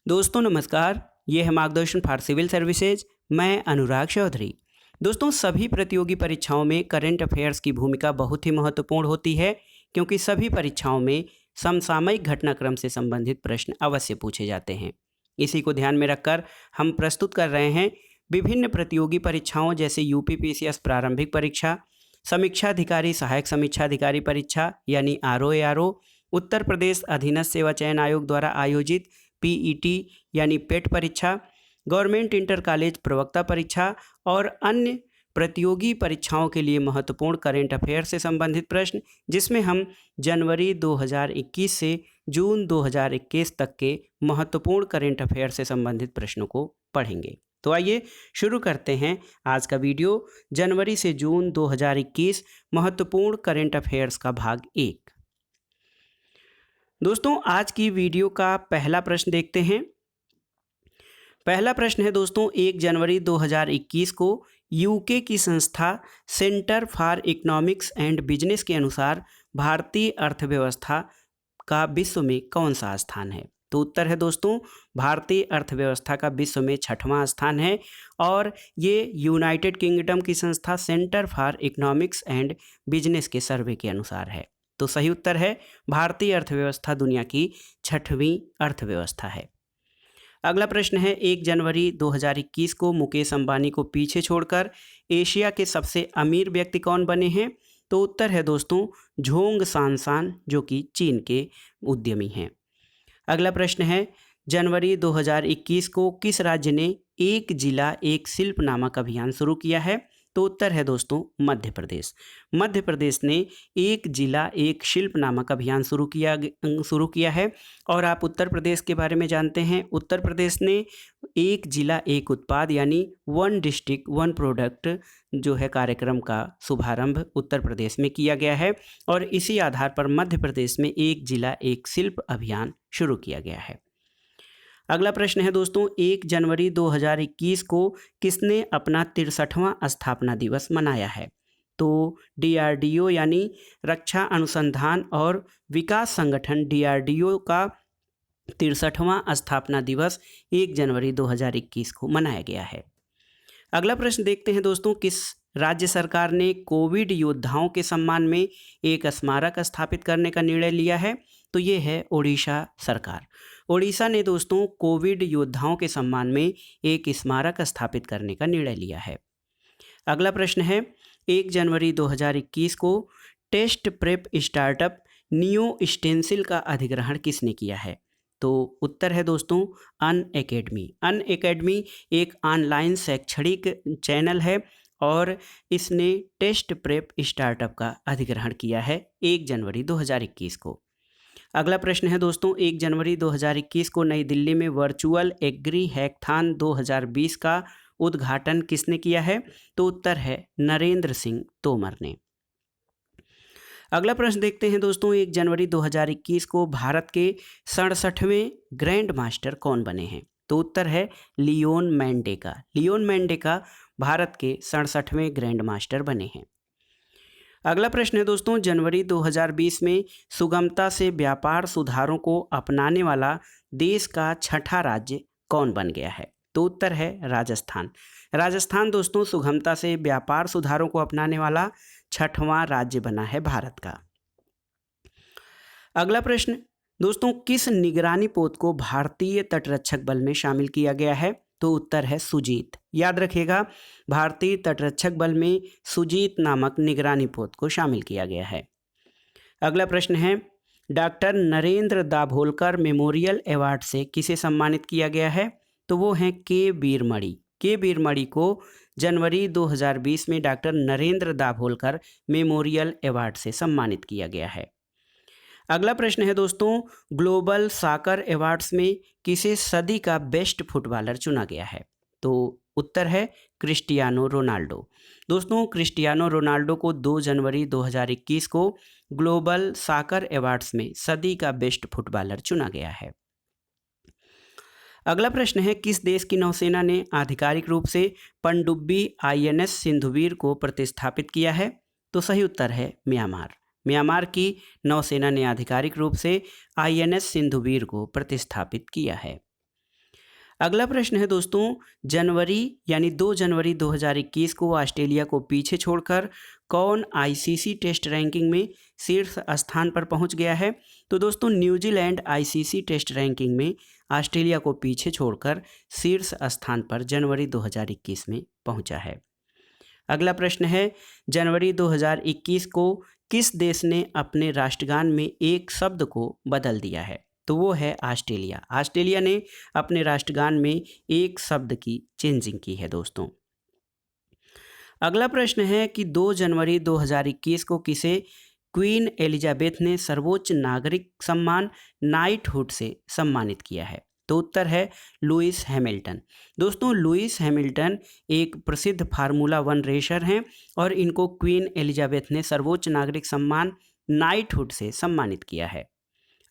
दोस्तों नमस्कार, ये है मार्गदर्शन फॉर सिविल सर्विसेज। मैं अनुराग चौधरी। दोस्तों सभी प्रतियोगी परीक्षाओं में करंट अफेयर्स की भूमिका बहुत ही महत्वपूर्ण होती है, क्योंकि सभी परीक्षाओं में समसामयिक घटनाक्रम से संबंधित प्रश्न अवश्य पूछे जाते हैं। इसी को ध्यान में रखकर हम प्रस्तुत कर रहे हैं विभिन्न प्रतियोगी परीक्षाओं जैसे यूपीपीसीएस प्रारंभिक परीक्षा, समीक्षा अधिकारी सहायक समीक्षा अधिकारी परीक्षा यानी आरओ, उत्तर प्रदेश अधीनस्थ सेवा चयन आयोग द्वारा आयोजित पीईटी यानी पेट परीक्षा, गवर्नमेंट इंटर कॉलेज प्रवक्ता परीक्षा और अन्य प्रतियोगी परीक्षाओं के लिए महत्वपूर्ण करेंट अफेयर से संबंधित प्रश्न, जिसमें हम जनवरी 2021 से जून 2021 तक के महत्वपूर्ण करेंट अफेयर से संबंधित प्रश्नों को पढ़ेंगे। तो आइए शुरू करते हैं आज का वीडियो। जनवरी से जून 2021 महत्वपूर्ण करेंट अफेयर्स का भाग 1। दोस्तों आज की वीडियो का पहला प्रश्न देखते हैं। पहला प्रश्न है दोस्तों, 1 जनवरी 2021 को यूके की संस्था centre for economics and business के अनुसार भारतीय अर्थव्यवस्था का विश्व में कौन सा स्थान है? तो उत्तर है दोस्तों, भारतीय अर्थव्यवस्था का विश्व में 6वां स्थान है और ये यूनाइटेड किंगडम की संस्था centre for economics and business के सर्वे के अनुसार है। तो सही उत्तर है, भारतीय अर्थव्यवस्था दुनिया की 6वीं अर्थव्यवस्था है। अगला प्रश्न है, 1 जनवरी 2021 को मुकेश अंबानी को पीछे छोड़कर एशिया के सबसे अमीर व्यक्ति कौन बने हैं? तो उत्तर है दोस्तों, झोंग सांसान, जो कि चीन के उद्यमी हैं। अगला प्रश्न है, जनवरी 2021 को किस राज्य ने एक जिला एक शिल्प नामक अभियान शुरू किया है? तो उत्तर है दोस्तों, मध्य प्रदेश। मध्य प्रदेश ने एक जिला एक शिल्प नामक अभियान शुरू किया है। और आप उत्तर प्रदेश के बारे में जानते हैं, उत्तर प्रदेश ने एक जिला एक उत्पाद यानी वन डिस्ट्रिक्ट वन प्रोडक्ट जो है कार्यक्रम का शुभारंभ उत्तर प्रदेश में किया गया है और इसी आधार पर मध्य प्रदेश में एक जिला एक शिल्प अभियान शुरू किया गया है। अगला प्रश्न है दोस्तों, 1 जनवरी 2021 को किसने अपना 63वां स्थापना दिवस मनाया है? तो डीआरडीओ यानी रक्षा अनुसंधान और विकास संगठन डीआरडीओ का 63वां स्थापना दिवस 1 जनवरी 2021 को मनाया गया है। अगला प्रश्न देखते हैं दोस्तों, किस राज्य सरकार ने कोविड योद्धाओं के सम्मान में एक स्मारक स्थापित करने का निर्णय लिया है? तो ये है ओडिशा सरकार। ओडिशा ने दोस्तों कोविड योद्धाओं के सम्मान में एक स्मारक स्थापित करने का निर्णय लिया है। अगला प्रश्न है, 1 जनवरी 2021 को test prep startup NeoStencil का अधिग्रहण किसने किया है? तो उत्तर है दोस्तों, अनअकैडमी। अनअकैडमी एक ऑनलाइन शैक्षणिक चैनल है और इसने टेस्ट प्रेप स्टार्टअप का अधिग्रहण किया है 1 जनवरी 2021 को। अगला प्रश्न है दोस्तों, 1 जनवरी 2021 को नई दिल्ली में वर्चुअल एग्री हैकथॉन 2020 का उद्घाटन किसने किया है? तो उत्तर है नरेंद्र सिंह तोमर ने। अगला प्रश्न देखते हैं दोस्तों, 1 जनवरी 2021 को भारत के 67वें ग्रैंड मास्टर कौन बने हैं? तो उत्तर है लियोन मैंडेका। लियोन मैंडेका भारत के 67वें ग्रैंड मास्टर बने हैं। अगला प्रश्न है दोस्तों, जनवरी 2020 में सुगमता से व्यापार सुधारों को अपनाने वाला देश का 6ठा राज्य कौन बन गया है? तो उत्तर है राजस्थान। राजस्थान दोस्तों सुगमता से व्यापार सुधारों को अपनाने वाला 6वां राज्य बना है भारत का। अगला प्रश्न दोस्तों, किस निगरानी पोत को भारतीय तटरक्षक बल में शामिल किया गया है? तो उत्तर है सुजीत। याद रखिएगा, भारतीय तटरक्षक बल में सुजीत नामक निगरानी पोत को शामिल किया गया है। अगला प्रश्न है, doctor Narendra Dabholkar memorial award से किसे सम्मानित किया गया है? तो वो हैं के वीरमणि। के वीरमणि को जनवरी 2020 में doctor Narendra Dabholkar memorial award से सम्मानित किया गया है। अगला प्रश्न है दोस्तों, ग्लोबल सॉकर अवार्ड्स में किसे सदी का बेस्ट फुटबॉलर चुना गया है? तो उत्तर है क्रिस्टियानो रोनाल्डो। दोस्तों क्रिस्टियानो रोनाल्डो को 2 जनवरी 2021 को ग्लोबल सॉकर अवार्ड्स में सदी का बेस्ट फुटबॉलर चुना गया है। अगला प्रश्न है, किस देश की नौसेना ने आधिकारिक रूप से पनडुब्बी आईएनएस सिंधुवीर को प्रतिस्थापित किया है? तो सही उत्तर है म्यांमार। म्यांमार की नौसेना ने आधिकारिक रूप से आईएनएस सिंधुवीर को प्रतिस्थापित किया है। अगला प्रश्न है दोस्तों, जनवरी यानी 2 जनवरी 2021 को ऑस्ट्रेलिया को पीछे छोड़कर कौन आईसीसी टेस्ट रैंकिंग में शीर्ष स्थान पर पहुंच गया है? तो दोस्तों न्यूजीलैंड आईसीसी टेस्ट रैंकिंग में ऑस्ट्रेलिया को पीछे छोड़कर शीर्ष स्थान पर जनवरी 2021 में पहुंचा है। अगला प्रश्न है, जनवरी 2021 को किस देश ने अपने राष्ट्रगान में एक शब्द को बदल दिया है? तो वो है ऑस्ट्रेलिया। ऑस्ट्रेलिया ने अपने राष्ट्रगान में एक शब्द की चेंजिंग की है दोस्तों। अगला प्रश्न है कि 2 जनवरी 2021 को किसे क्वीन एलिजाबेथ ने सर्वोच्च नागरिक सम्मान नाइटहुड से सम्मानित किया है? तो उत्तर है लुइस हैमिल्टन। दोस्तों लुइस हैमिल्टन एक प्रसिद्ध फार्मूला 1 रेसर हैं और इनको क्वीन एलिजाबेथ ने सर्वोच्च नागरिक सम्मान नाइटहुड से सम्मानित किया है।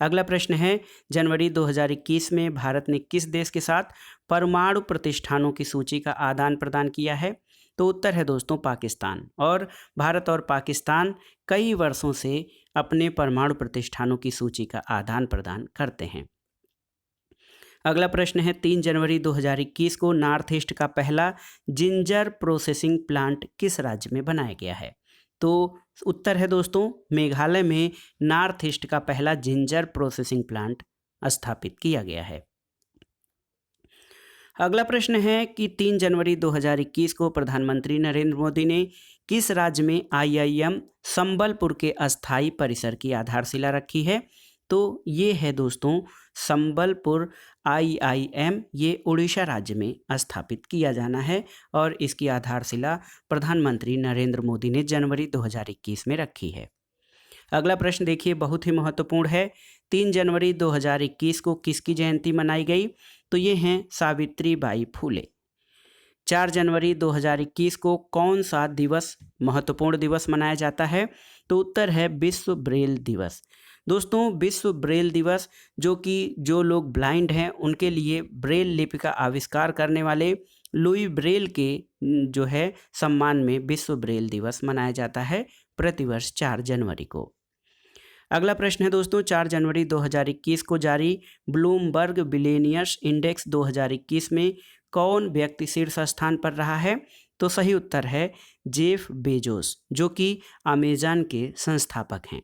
अगला प्रश्न है, जनवरी 2021 में भारत ने किस देश के साथ परमाणु प्रतिष्ठानों की सूची का आदान प्रदान किया है? तो उत्तर है दोस्तों पाकिस्तान। और भारत और पाकिस्तान कई वर्षों से अपने परमाणु प्रतिष्ठानों की सूची का आदान प्रदान करते हैं। अगला प्रश्न है, 3 जनवरी 2021 को नॉर्थ ईस्ट का पहला जिंजर प्रोसेसिंग प्लांट किस राज्य में बनाया गया है? तो उत्तर है दोस्तों मेघालय में नॉर्थ ईस्ट का पहला जिंजर प्रोसेसिंग प्लांट स्थापित किया गया है। अगला प्रश्न है कि 3 जनवरी 2021 को प्रधानमंत्री नरेंद्र मोदी ने किस राज्य में आईआईएम संबलपुर के अस्थायी परिसर की आधारशिला रखी है? तो ये है दोस्तों संबलपुर आईआईएम, ये उड़ीसा राज्य में स्थापित किया जाना है और इसकी आधारशिला प्रधानमंत्री नरेंद्र मोदी ने जनवरी 2021 में रखी है। अगला प्रश्न देखिए, बहुत ही महत्वपूर्ण है। 3 जनवरी 2021 को किसकी जयंती मनाई गई? तो ये हैं सावित्रीबाई फूले। 4 जनवरी 2021 को कौन सा दिवस महत्वपूर्ण दिवस मनाया जाता है? तो उत्तर है विश्व ब्रेल दिवस। दोस्तों विश्व ब्रेल दिवस जो लोग ब्लाइंड हैं उनके लिए ब्रेल लिपि का आविष्कार करने वाले लुई ब्रेल के जो है सम्मान में विश्व ब्रेल दिवस मनाया जाता है प्रतिवर्ष 4 जनवरी को। अगला प्रश्न है दोस्तों, 4 जनवरी 2021 को जारी ब्लूमबर्ग बिलियनियर्स इंडेक्स 2021 में कौन व्यक्ति शीर्ष स्थान पर रहा है? तो सही उत्तर है जेफ बेजोस, जो कि अमेज़न के संस्थापक हैं।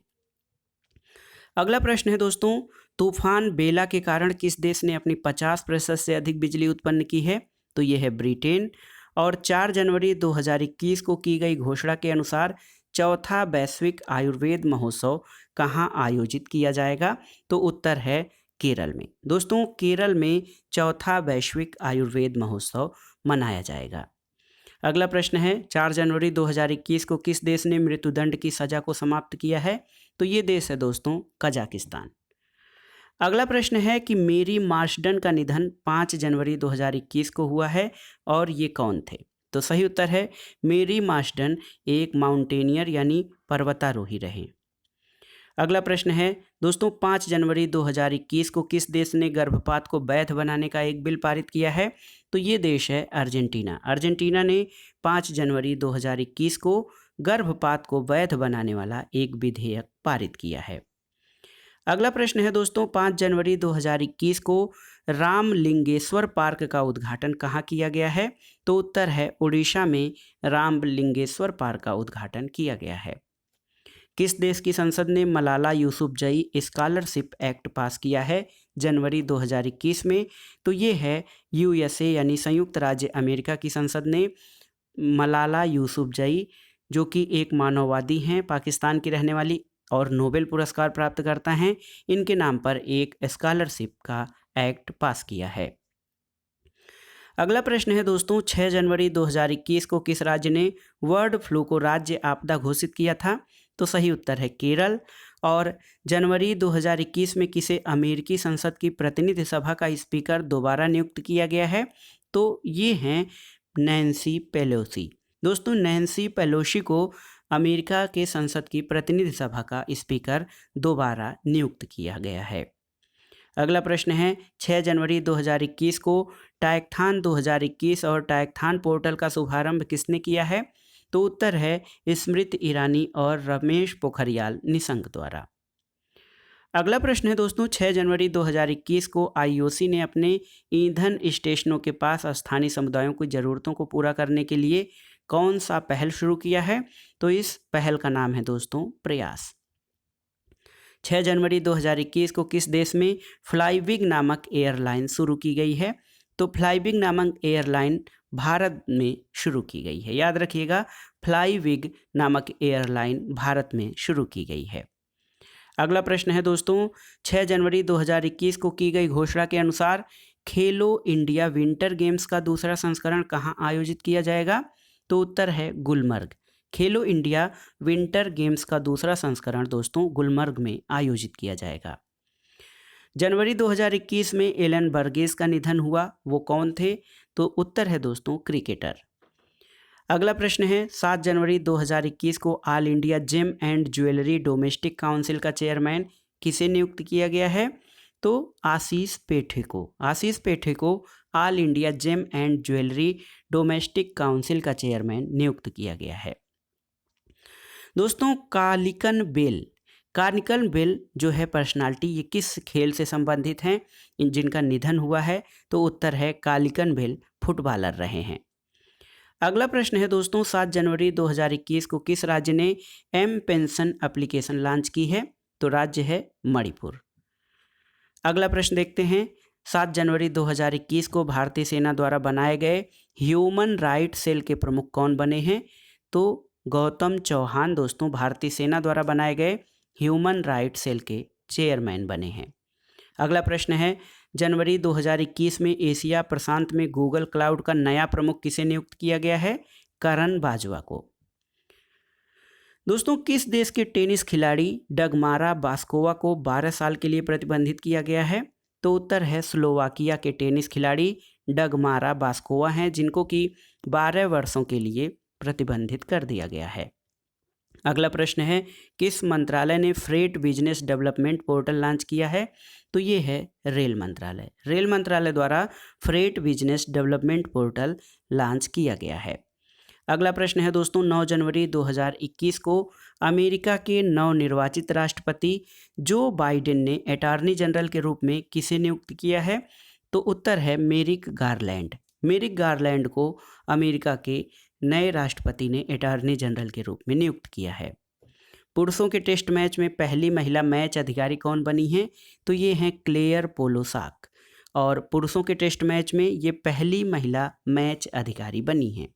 अगला प्रश्न है दोस्तों, तूफान बेला के कारण किस देश ने अपनी 50% से अधिक बिजली उत्पन्न की है? तो यह है ब्रिटेन। और 4 जनवरी 2021 को की गई घोषणा के अनुसार चौथा वैश्विक आयुर्वेद महोत्सव कहाँ आयोजित किया जाएगा? तो उत्तर है केरल में। दोस्तों केरल में चौथा वैश्विक आयुर्वेद महोत्सव मनाया जाएगा। अगला प्रश्न है, 4 जनवरी 2021 को किस देश ने मृत्युदंड की सजा को समाप्त किया है? तो ये देश है दोस्तों कजाकिस्तान। अगला प्रश्न है कि मेरी मार्शडन का निधन 5 जनवरी 2021 को हुआ है और ये कौन थे? तो सही उत्तर है मेरी मार्शडन एक माउंटेनियर यानी पर्वतारोही रहे। अगला प्रश्न है दोस्तों, 5 जनवरी 2021 को किस देश ने गर्भपात को वैध बनाने का एक बिल पारित किया है? तो ये देश है अर्जेंटीना। अर्जेंटीना ने 5 जनवरी 2021 को गर्भपात को वैध बनाने वाला एक विधेयक पारित किया है। अगला प्रश्न है दोस्तों, 5 जनवरी 2021 को रामलिंगेश्वर पार्क का उद्घाटन कहाँ किया गया है? तो उत्तर है उड़ीसा में रामलिंगेश्वर पार्क का उद्घाटन किया गया है। किस देश की संसद ने मलाला यूसुफजई स्कॉलरशिप एक्ट पास किया है जनवरी 2021 में? तो ये है यूएसए यानी संयुक्त राज्य अमेरिका की संसद ने मलाला यूसुफजई, जो कि एक मानववादी हैं, पाकिस्तान की रहने वाली और नोबेल पुरस्कार प्राप्त करता हैं, इनके नाम पर एक स्कॉलरशिप का एक्ट पास किया है। अगला प्रश्न है दोस्तों, 6 जनवरी 2021 को किस राज्य ने बर्ड फ्लू को राज्य आपदा घोषित किया था? तो सही उत्तर है केरल। और जनवरी 2021 में किसे अमेरिकी संसद की प्रतिनिधि सभा का स्पीकर दोबारा नियुक्त किया गया है? तो ये हैं नैन्सी पेलोसी। दोस्तों नैन्सी पेलोसी को अमेरिका के संसद की प्रतिनिधि सभा का स्पीकर दोबारा नियुक्त किया गया है। अगला प्रश्न है, 6 जनवरी 2021 को टैक्थॉन 2021 और टैक्थॉन पोर्टल का शुभारंभ किसने किया है? तो उत्तर है स्मृति ईरानी और रमेश पोखरियाल निशंक द्वारा। अगला प्रश्न है दोस्तों, 6 जनवरी 2021 को आईओसी ने अपने ईंधन स्टेशनों के पास स्थानीय समुदायों की ज़रूरतों को पूरा करने के लिए कौन सा पहल शुरू किया है? तो इस पहल का नाम है दोस्तों प्रयास। 6 जनवरी 2021 को किस देश में फ्लाईबिग नामक एयरलाइन शुरू की गई है? तो फ्लाईबिग नामक एयरलाइन भारत में शुरू की गई है। याद रखिएगा, फ्लाईबिग नामक एयरलाइन भारत में शुरू की गई है। अगला प्रश्न है दोस्तों, 6 जनवरी 2021 को की गई घोषणा के अनुसार खेलो इंडिया विंटर गेम्स का दूसरा संस्करण कहाँ आयोजित किया जाएगा? तो उत्तर है गुलमर्ग। खेलो इंडिया विंटर गेम्स का दूसरा संस्करण दोस्तों गुलमर्ग में आयोजित किया जाएगा। जनवरी 2021 में एलन बर्गेस का निधन हुआ, वो कौन थे? तो उत्तर है दोस्तों क्रिकेटर। अगला प्रश्न है, 7 जनवरी 2021 को All India Gem and Jewellery Domestic Council का चेयरमैन किसे नियुक्त किया गया है? तो आशीष पेठे को। आशीष पेठे को All India Gem and Jewellery Domestic Council का चेयरमैन नियुक्त किया गया है। दोस्तों कार्निकल बेल जो है पर्सनालिटी, ये किस खेल से संबंधित हैं जिनका निधन हुआ है? तो उत्तर है कालिकन बेल फुटबॉलर रहे हैं। अगला प्रश्न है दोस्तों, 7 जनवरी 2021 को किस राज्य ने एम पेंशन एप्लीकेशन लॉन्च की है? तो राज्य है मणिपुर। अगला प्रश्न देखते हैं, 7 जनवरी 2021 को भारतीय सेना द्वारा बनाए गए ह्यूमन राइट सेल के प्रमुख कौन बने हैं? तो गौतम चौहान दोस्तों भारतीय सेना द्वारा बनाए गए ह्यूमन राइट सेल के चेयरमैन बने हैं। अगला प्रश्न है, जनवरी 2021 में एशिया प्रशांत में गूगल क्लाउड का नया प्रमुख किसे नियुक्त किया गया है? करण बाजवा को। दोस्तों किस देश के टेनिस खिलाड़ी डगमारा बास्कोवा को 12 साल के लिए प्रतिबंधित किया गया है? तो उत्तर है स्लोवाकिया के टेनिस खिलाड़ी डगमारा बास्कोवा हैं, जिनको कि 12 वर्षों के लिए प्रतिबंधित कर दिया गया है। अगला प्रश्न है, किस मंत्रालय ने freight business development portal launch किया है? तो ये है रेल मंत्रालय। रेल मंत्रालय द्वारा freight business development portal launch किया गया है। अगला प्रश्न है दोस्तों, 9 जनवरी 2021 को अमेरिका के नवनिर्वाचित राष्ट्रपति जो बाइडेन ने अटॉर्नी जनरल के रूप में किसे नियुक्त किया है? तो उत्तर है मेरिक गारलैंड। मेरिक गारलैंड को अमेरिका के नए राष्ट्रपति ने अटॉर्नी जनरल के रूप में नियुक्त किया है। पुरुषों के टेस्ट मैच में पहली महिला मैच अधिकारी कौन बनी हैं? तो ये हैं क्लेयर पोलोसाक, और पुरुषों के टेस्ट मैच में ये पहली महिला मैच अधिकारी बनी हैं।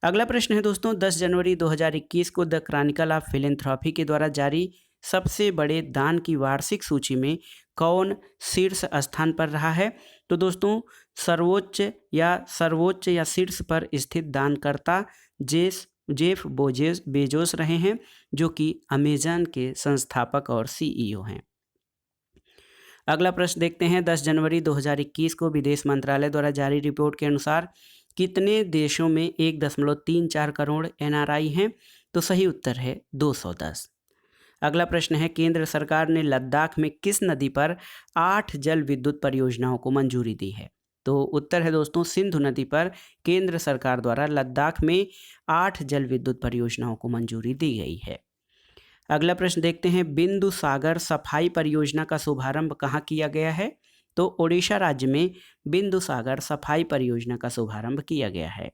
अगला प्रश्न है दोस्तों, 10 जनवरी 2021 को द क्रॉनिकल ऑफ फिलैंथ्रोपी के द्वारा जारी सबसे बड़े दान की वार्षिक सूची में कौन शीर्ष स्थान पर रहा है? तो दोस्तों सर्वोच्च या शीर्ष पर स्थित दानकर्ता जेफ बेजोस रहे हैं, जो कि अमेजन के संस्थापक और सीईओ हैं। अगला प्रश्न देखते हैं, 10 जनवरी 2021 को विदेश मंत्रालय द्वारा जारी रिपोर्ट के अनुसार कितने देशों में 1.34 करोड़ एनआरआई हैं? तो सही उत्तर है 210। अगला प्रश्न है, केंद्र सरकार ने लद्दाख में किस नदी पर 8 जल विद्युत परियोजनाओं को मंजूरी दी है? तो उत्तर है दोस्तों सिंधु नदी पर केंद्र सरकार द्वारा लद्दाख में 8 जल विद्युत परियोजनाओं को मंजूरी दी गई है। अगला प्रश्न देखते हैं, बिंदु सागर सफाई परियोजना का शुभारंभ कहाँ किया गया है? तो ओडिशा राज्य में बिंदु सागर सफाई परियोजना का शुभारंभ किया गया है।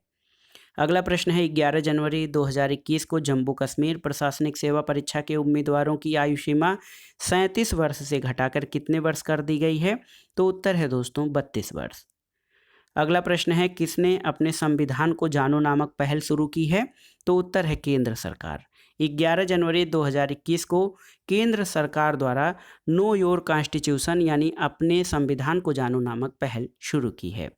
अगला प्रश्न है, 11 जनवरी 2021 को जम्मू कश्मीर प्रशासनिक सेवा परीक्षा के उम्मीदवारों की आयु सीमा 37 वर्ष से घटाकर कितने वर्ष कर दी गई है? तो उत्तर है दोस्तों 32 वर्ष। अगला प्रश्न है, किसने अपने संविधान को जानो नामक पहल शुरू की है? तो उत्तर है केंद्र सरकार। 11 जनवरी 2021 को केंद्र सरकार द्वारा नो योर कॉन्स्टिट्यूशन यानी अपने संविधान को जानो नामक पहल शुरू की है।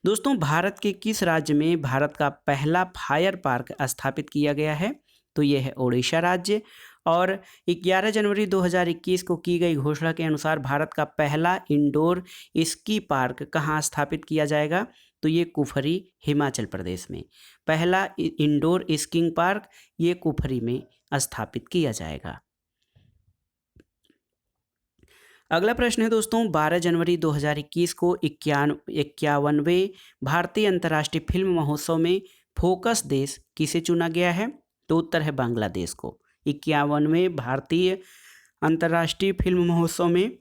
दोस्तों भारत के किस राज्य में भारत का पहला फायर पार्क स्थापित किया गया है? तो ये है ओडिशा राज्य। और 11 जनवरी 2021 को की गई घोषणा के अनुसार भारत का पहला इंडोर स्की पार्क कहाँ स्थापित किया जाएगा? तो ये कुफरी हिमाचल प्रदेश में पहला इंडोर स्कीइंग पार्क ये कुफरी में स्थापित किया जाएगा। अगला प्रश्न है दोस्तों, 12 जनवरी 2021 को 51वें भारतीय अंतर्राष्ट्रीय फिल्म महोत्सव में फोकस देश किसे चुना गया है? तो उत्तर है बांग्लादेश को। 51वें भारतीय अंतर्राष्ट्रीय फिल्म महोत्सव में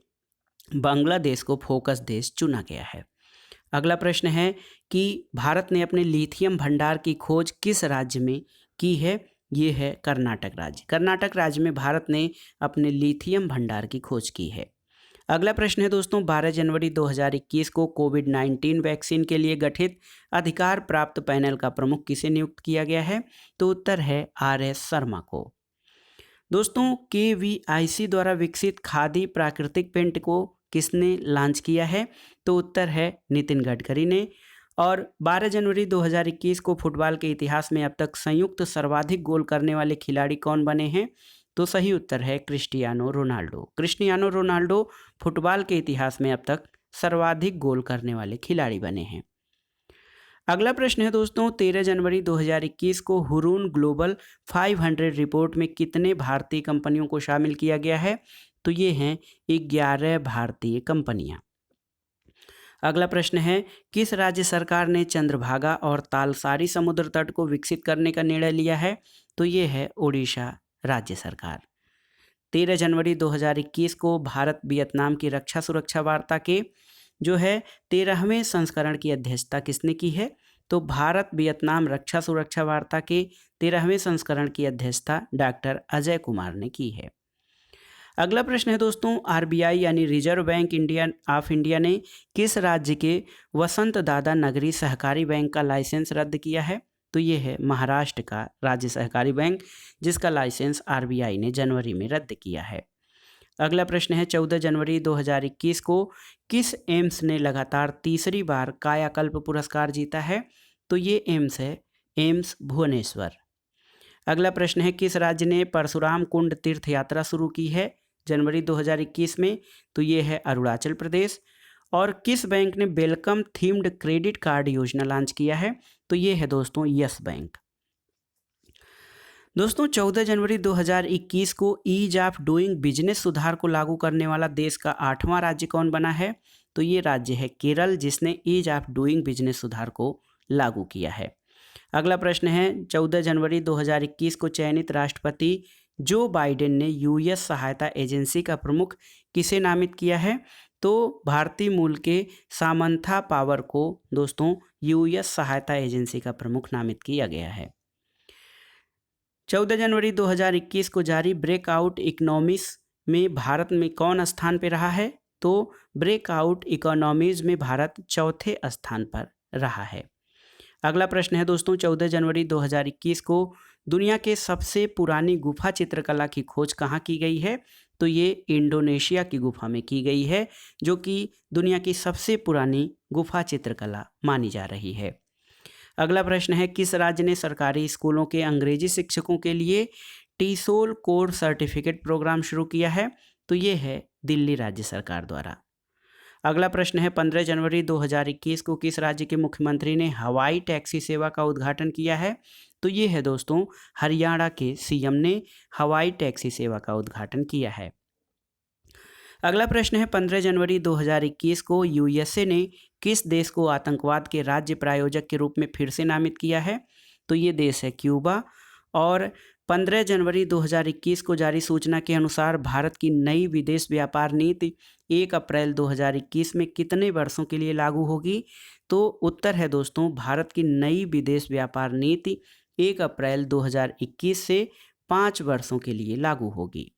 बांग्लादेश को फोकस देश चुना गया है। अगला प्रश्न है कि भारत ने अपने लिथियम भंडार की खोज किस राज्य में की है? ये है कर्नाटक राज्य। कर्नाटक राज्य में भारत ने अपने लिथियम भंडार की खोज की है। अगला प्रश्न है दोस्तों, 12 जनवरी 2021 को कोविड-19 वैक्सीन के लिए गठित अधिकार प्राप्त पैनल का प्रमुख किसे नियुक्त किया गया है? तो उत्तर है RS शर्मा को। दोस्तों, KVIC द्वारा विकसित खादी प्राकृतिक पेंट को किसने लॉन्च किया है? तो उत्तर है नितिन गडकरी ने। और 12 जनवरी 2021 को फुटबॉल के इतिहास में अब तक संयुक्त सर्वाधिक गोल करने वाले खिलाड़ी कौन बने हैं? तो सही उत्तर है Cristiano Ronaldo. Cristiano Ronaldo football के इतिहास में अब तक सर्वाधिक गोल करने वाले खिलाड़ी बने हैं। अगला प्रश्न है दोस्तों, 13 जनवरी 2021 को हुरून ग्लोबल 500 रिपोर्ट में कितने भारतीय कंपनियों को शामिल किया गया है? तो ये हैं 11 भारतीय कंपनियां। अगला प्रश्न है, किस राज्य सरकार ने चंद्रभागा और तालसारी समुद्र तट को विकसित करने का निर्णय लिया है? तो ये है ओडिशा राज्य सरकार। 13 जनवरी 2021 को भारत वियतनाम की रक्षा सुरक्षा वार्ता के जो है 13वें संस्करण की अध्यक्षता किसने की है? तो भारत वियतनाम रक्षा सुरक्षा वार्ता के 13वें संस्करण की अध्यक्षता डॉक्टर अजय कुमार ने की है। अगला प्रश्न है दोस्तों, RBI यानी रिजर्व बैंक ऑफ इंडिया ने किस राज्य के वसंत दादा नगरी सहकारी बैंक का लाइसेंस रद्द किया है? तो ये है महाराष्ट्र का राज्य सहकारी बैंक, जिसका लाइसेंस RBI ने जनवरी में रद्द किया है। अगला प्रश्न है, 14 जनवरी 2021 को किस एम्स ने लगातार तीसरी बार कायाकल्प पुरस्कार जीता है? तो ये एम्स है एम्स भुवनेश्वर। अगला प्रश्न है, किस राज्य ने परशुराम कुंड तीर्थ यात्रा शुरू की है जनवरी 2021 में? तो ये है अरुणाचल प्रदेश। और किस बैंक ने वेलकम थीम्ड क्रेडिट कार्ड योजना लॉन्च किया है? तो ये है दोस्तों यस बैंक। दोस्तों, 14 जनवरी 2021 को ईज ऑफ डूइंग बिजनेस सुधार को लागू करने वाला देश का 8वां राज्य कौन बना है? तो ये राज्य है केरल, जिसने ईज ऑफ डूइंग बिजनेस सुधार को लागू किया है। अगला प्रश्न है, 14 जनवरी 2021 को चयनित राष्ट्रपति जो बाइडेन ने US सहायता एजेंसी का प्रमुख किसे नामित किया है? तो भारतीय मूल के सामंथा पावर को दोस्तों US सहायता एजेंसी का प्रमुख नामित किया गया है। 14 जनवरी 2021 को जारी ब्रेकआउट इकोनॉमीज में भारत में कौन स्थान पर रहा है? तो ब्रेकआउट इकोनॉमीज में भारत चौथे स्थान पर रहा है। अगला प्रश्न है दोस्तों, 14 जनवरी 2021 को दुनिया के सबसे पुरानी गुफा चित्रकला की खोज कहाँ की गई है? तो ये इंडोनेशिया की गुफा में की गई है, जो कि दुनिया की सबसे पुरानी गुफा चित्रकला मानी जा रही है। अगला प्रश्न है, किस राज्य ने सरकारी स्कूलों के अंग्रेजी शिक्षकों के लिए टीसोल कोर्स सर्टिफिकेट प्रोग्राम शुरू किया है? तो ये है दिल्ली राज्य सरकार द्वारा। अगला प्रश्न है, 15 जनवरी 2021 को किस राज्य के मुख्यमंत्री ने हवाई टैक्सी सेवा का उद्घाटन किया है? तो ये है दोस्तों हरियाणा के CM ने हवाई टैक्सी सेवा का उद्घाटन किया है। अगला प्रश्न है, 15 जनवरी 2021 को USA ने किस देश को आतंकवाद के राज्य प्रायोजक के रूप में फिर से नामित किया है? तो ये देश है क्यूबा। और 15 जनवरी 2021 को जारी सूचना के अनुसार भारत की नई विदेश व्यापार नीति 1 अप्रैल 2021 में कितने वर्षों के लिए लागू होगी? तो उत्तर है दोस्तों भारत की नई विदेश व्यापार नीति 1 अप्रैल 2021 से 5 वर्षों के लिए लागू होगी।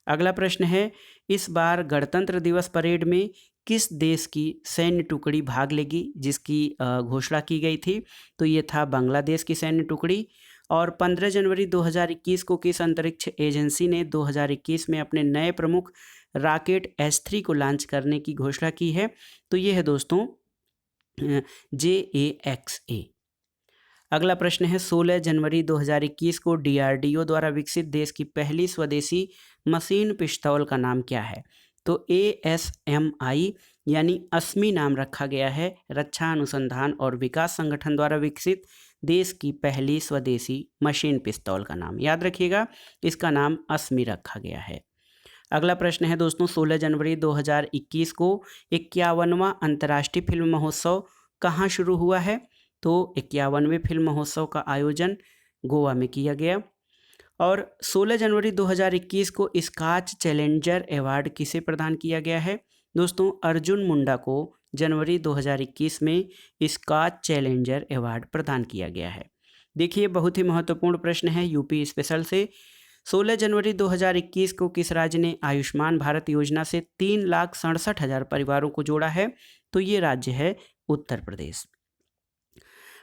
अगला प्रश्न है, इस बार गणतंत्र दिवस परेड में किस देश की सैन्य टुकड़ी भाग लेगी, जिसकी घोषणा की गई थी? तो ये था बांग्लादेश की सैन्य टुकड़ी। और 15 जनवरी 2021 को किस अंतरिक्ष एजेंसी ने 2021 में अपने नए प्रमुख रॉकेट S3 को लॉन्च करने की घोषणा की है? तो ये है दोस्तों JAXA। अगला प्रश्न है, 16 जनवरी 2021 को DRDO द्वारा विकसित देश की पहली स्वदेशी मशीन पिस्तौल का नाम क्या है? तो ASMI यानी अस्मी नाम रखा गया है रक्षा अनुसंधान और विकास संगठन द्वारा विकसित देश की पहली स्वदेशी मशीन पिस्तौल का नाम, याद रखिएगा, इसका नाम अस्मी रखा गया है। अगला प्रश्न है दोस्तों, 16 जनवरी 2021 को 51वां अंतर्राष्ट्रीय फिल्म महोत्सव कहाँ शुरू हुआ है? तो 51वें फिल्म महोत्सव का आयोजन गोवा में किया गया। और 16 जनवरी 2021 को स्कॉच चैलेंजर अवार्ड किसे प्रदान किया गया है? दोस्तों अर्जुन मुंडा को जनवरी 2021 में स्कॉच चैलेंजर अवार्ड प्रदान किया गया है। देखिए बहुत ही महत्वपूर्ण प्रश्न है यूपी स्पेशल से। 16 जनवरी 2021 को किस राज्य ने आयुष्मान भारत योजना से 3,67,000 परिवारों को जोड़ा है? तो ये राज्य है उत्तर प्रदेश।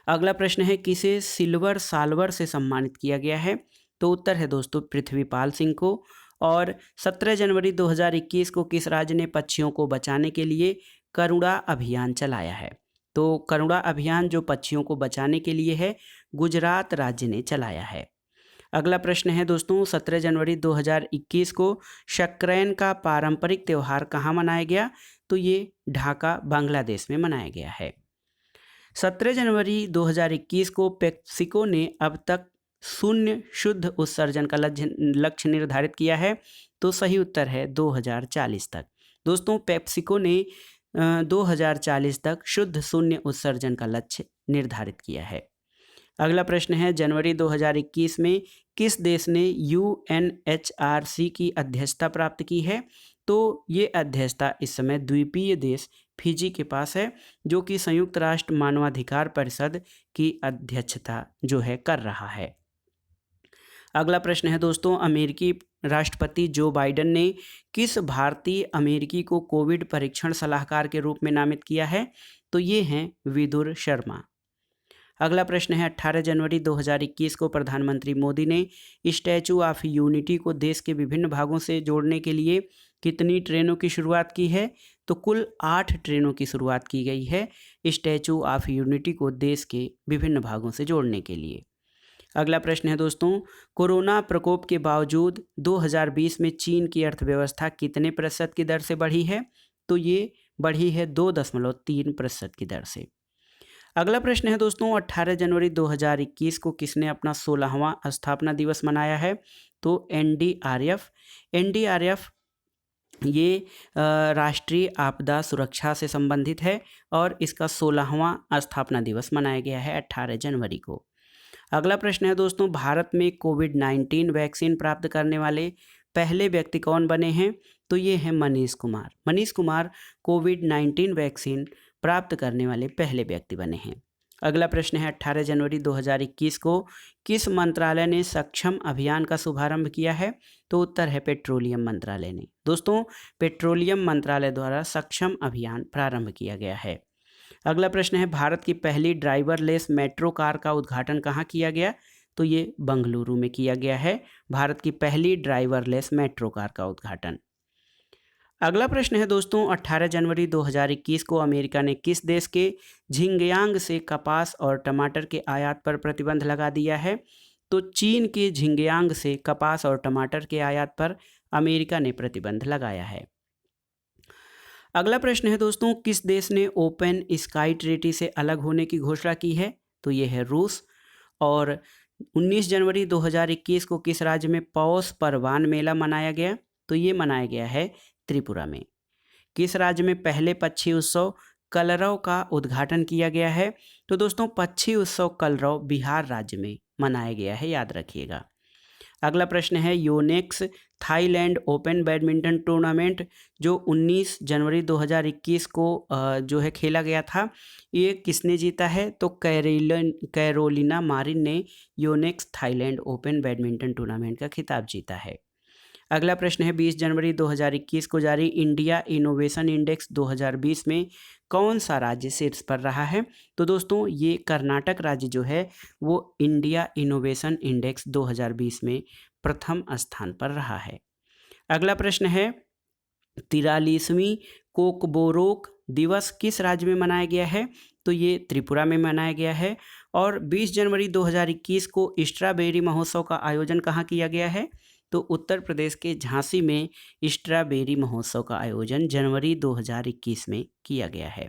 अगला प्रश्न है किसे सिल्वर साल्वर से सम्मानित किया गया है? तो उत्तर है दोस्तों पृथ्वीपाल सिंह को। और 17 जनवरी 2021 को किस राज्य ने पक्षियों को बचाने के लिए करुणा अभियान चलाया है? तो करुणा अभियान जो पक्षियों को बचाने के लिए है, गुजरात राज्य ने चलाया है। अगला प्रश्न है दोस्तों 17 जनवरी 2021 को शक्रेन का पारंपरिक त्यौहार कहाँ मनाया गया? तो ये ढाका बांग्लादेश में मनाया गया है। 17 जनवरी 2021 को पेप्सिको ने अब तक शून्य शुद्ध उत्सर्जन का लक्ष्य निर्धारित किया है। तो सही उत्तर है 2040 तक। दोस्तों पेप्सिको ने 2040 तक शुद्ध शून्य उत्सर्जन का लक्ष्य निर्धारित किया है। अगला प्रश्न है जनवरी 2021 में किस देश ने UNHRC की अध्यक्षता प्राप्त की है? तो ये अध्यक्षता इस समय द्वीपीय देश फिजी के पास है, जो कि संयुक्त राष्ट्र मानवाधिकार परिषद की अध्यक्षता जो है कर रहा है। अगला प्रश्न है दोस्तों अमेरिकी राष्ट्रपति जो बाइडेन ने किस भारतीय अमेरिकी को कोविड परीक्षण सलाहकार के रूप में नामित किया है? तो ये हैं विदुर शर्मा। अगला प्रश्न है 18 जनवरी 2021 को प्रधानमंत्री मोदी ने स्टैचू ऑफ यूनिटी को देश के विभिन्न भागों से जोड़ने के लिए कितनी ट्रेनों की शुरुआत की है? तो कुल 8 ट्रेनों की शुरुआत की गई है स्टैचू ऑफ यूनिटी को देश के विभिन्न भागों से जोड़ने के लिए। अगला प्रश्न है दोस्तों कोरोना प्रकोप के बावजूद 2020 में चीन की अर्थव्यवस्था कितने प्रतिशत की दर से बढ़ी है? तो ये बढ़ी है 2.3% की दर से। अगला प्रश्न है दोस्तों 18 जनवरी 2021 को किसने अपना 16वां स्थापना दिवस मनाया है? तो एनडीआरएफ ये राष्ट्रीय आपदा सुरक्षा से संबंधित है और इसका 16वां स्थापना दिवस मनाया गया है 18 जनवरी को। अगला प्रश्न है दोस्तों भारत में कोविड-19 वैक्सीन प्राप्त करने वाले पहले व्यक्ति कौन बने हैं? तो ये हैं मनीष कुमार। मनीष कुमार कोविड-19 वैक्सीन प्राप्त करने वाले पहले व्यक्ति बने हैं। अगला प्रश्न है 18 जनवरी 2021 को किस मंत्रालय ने सक्षम अभियान का शुभारंभ किया है? तो उत्तर है पेट्रोलियम मंत्रालय ने। दोस्तों पेट्रोलियम मंत्रालय द्वारा सक्षम अभियान प्रारंभ किया गया है। अगला प्रश्न है भारत की पहली ड्राइवरलेस मेट्रो कार का उद्घाटन कहाँ किया गया? तो ये बंगलुरु में किया गया है भारत की पहली ड्राइवरलेस मेट्रो कार का उद्घाटन। अगला प्रश्न है दोस्तों 18 जनवरी 2021 को अमेरिका ने किस देश के झिंगयांग से कपास और टमाटर के आयात पर प्रतिबंध लगा दिया है? तो चीन के झिंगयांग से कपास और टमाटर के आयात पर अमेरिका ने प्रतिबंध लगाया है। अगला प्रश्न है दोस्तों किस देश ने ओपन स्काई ट्रीटी से अलग होने की घोषणा की है? तो ये है रूस। और 19 जनवरी 2021 को किस राज्य में पौष परवान मेला मनाया गया? तो ये मनाया गया है त्रिपुरा में। किस राज्य में पहले पक्षी उत्सव कलरव का उद्घाटन किया गया है? तो दोस्तों पक्षी उत्सव कलरव बिहार राज्य में मनाया गया है, याद रखिएगा। अगला प्रश्न है Yonex Thailand open badminton tournament जो 19 जनवरी 2021 को जो है खेला गया था, ये किसने जीता है? तो कैरोलिना मारिन ने Yonex Thailand open badminton tournament का खिताब जीता है। अगला प्रश्न है 20 जनवरी 2021 को जारी इंडिया इनोवेशन इंडेक्स 2020 में कौन सा राज्य शीर्ष पर रहा है? तो दोस्तों ये कर्नाटक राज्य जो है वो इंडिया इनोवेशन इंडेक्स 2020 में प्रथम स्थान पर रहा है। अगला प्रश्न है 43वीं कोकबोरोक दिवस किस राज्य में मनाया गया है? तो ये त्रिपुरा में मनाया गया है। और 20 जनवरी 2021 को स्ट्रॉबेरी महोत्सव का आयोजन कहाँ किया गया है? तो उत्तर प्रदेश के झांसी में स्ट्रॉबेरी महोत्सव का आयोजन जनवरी 2021 में किया गया है।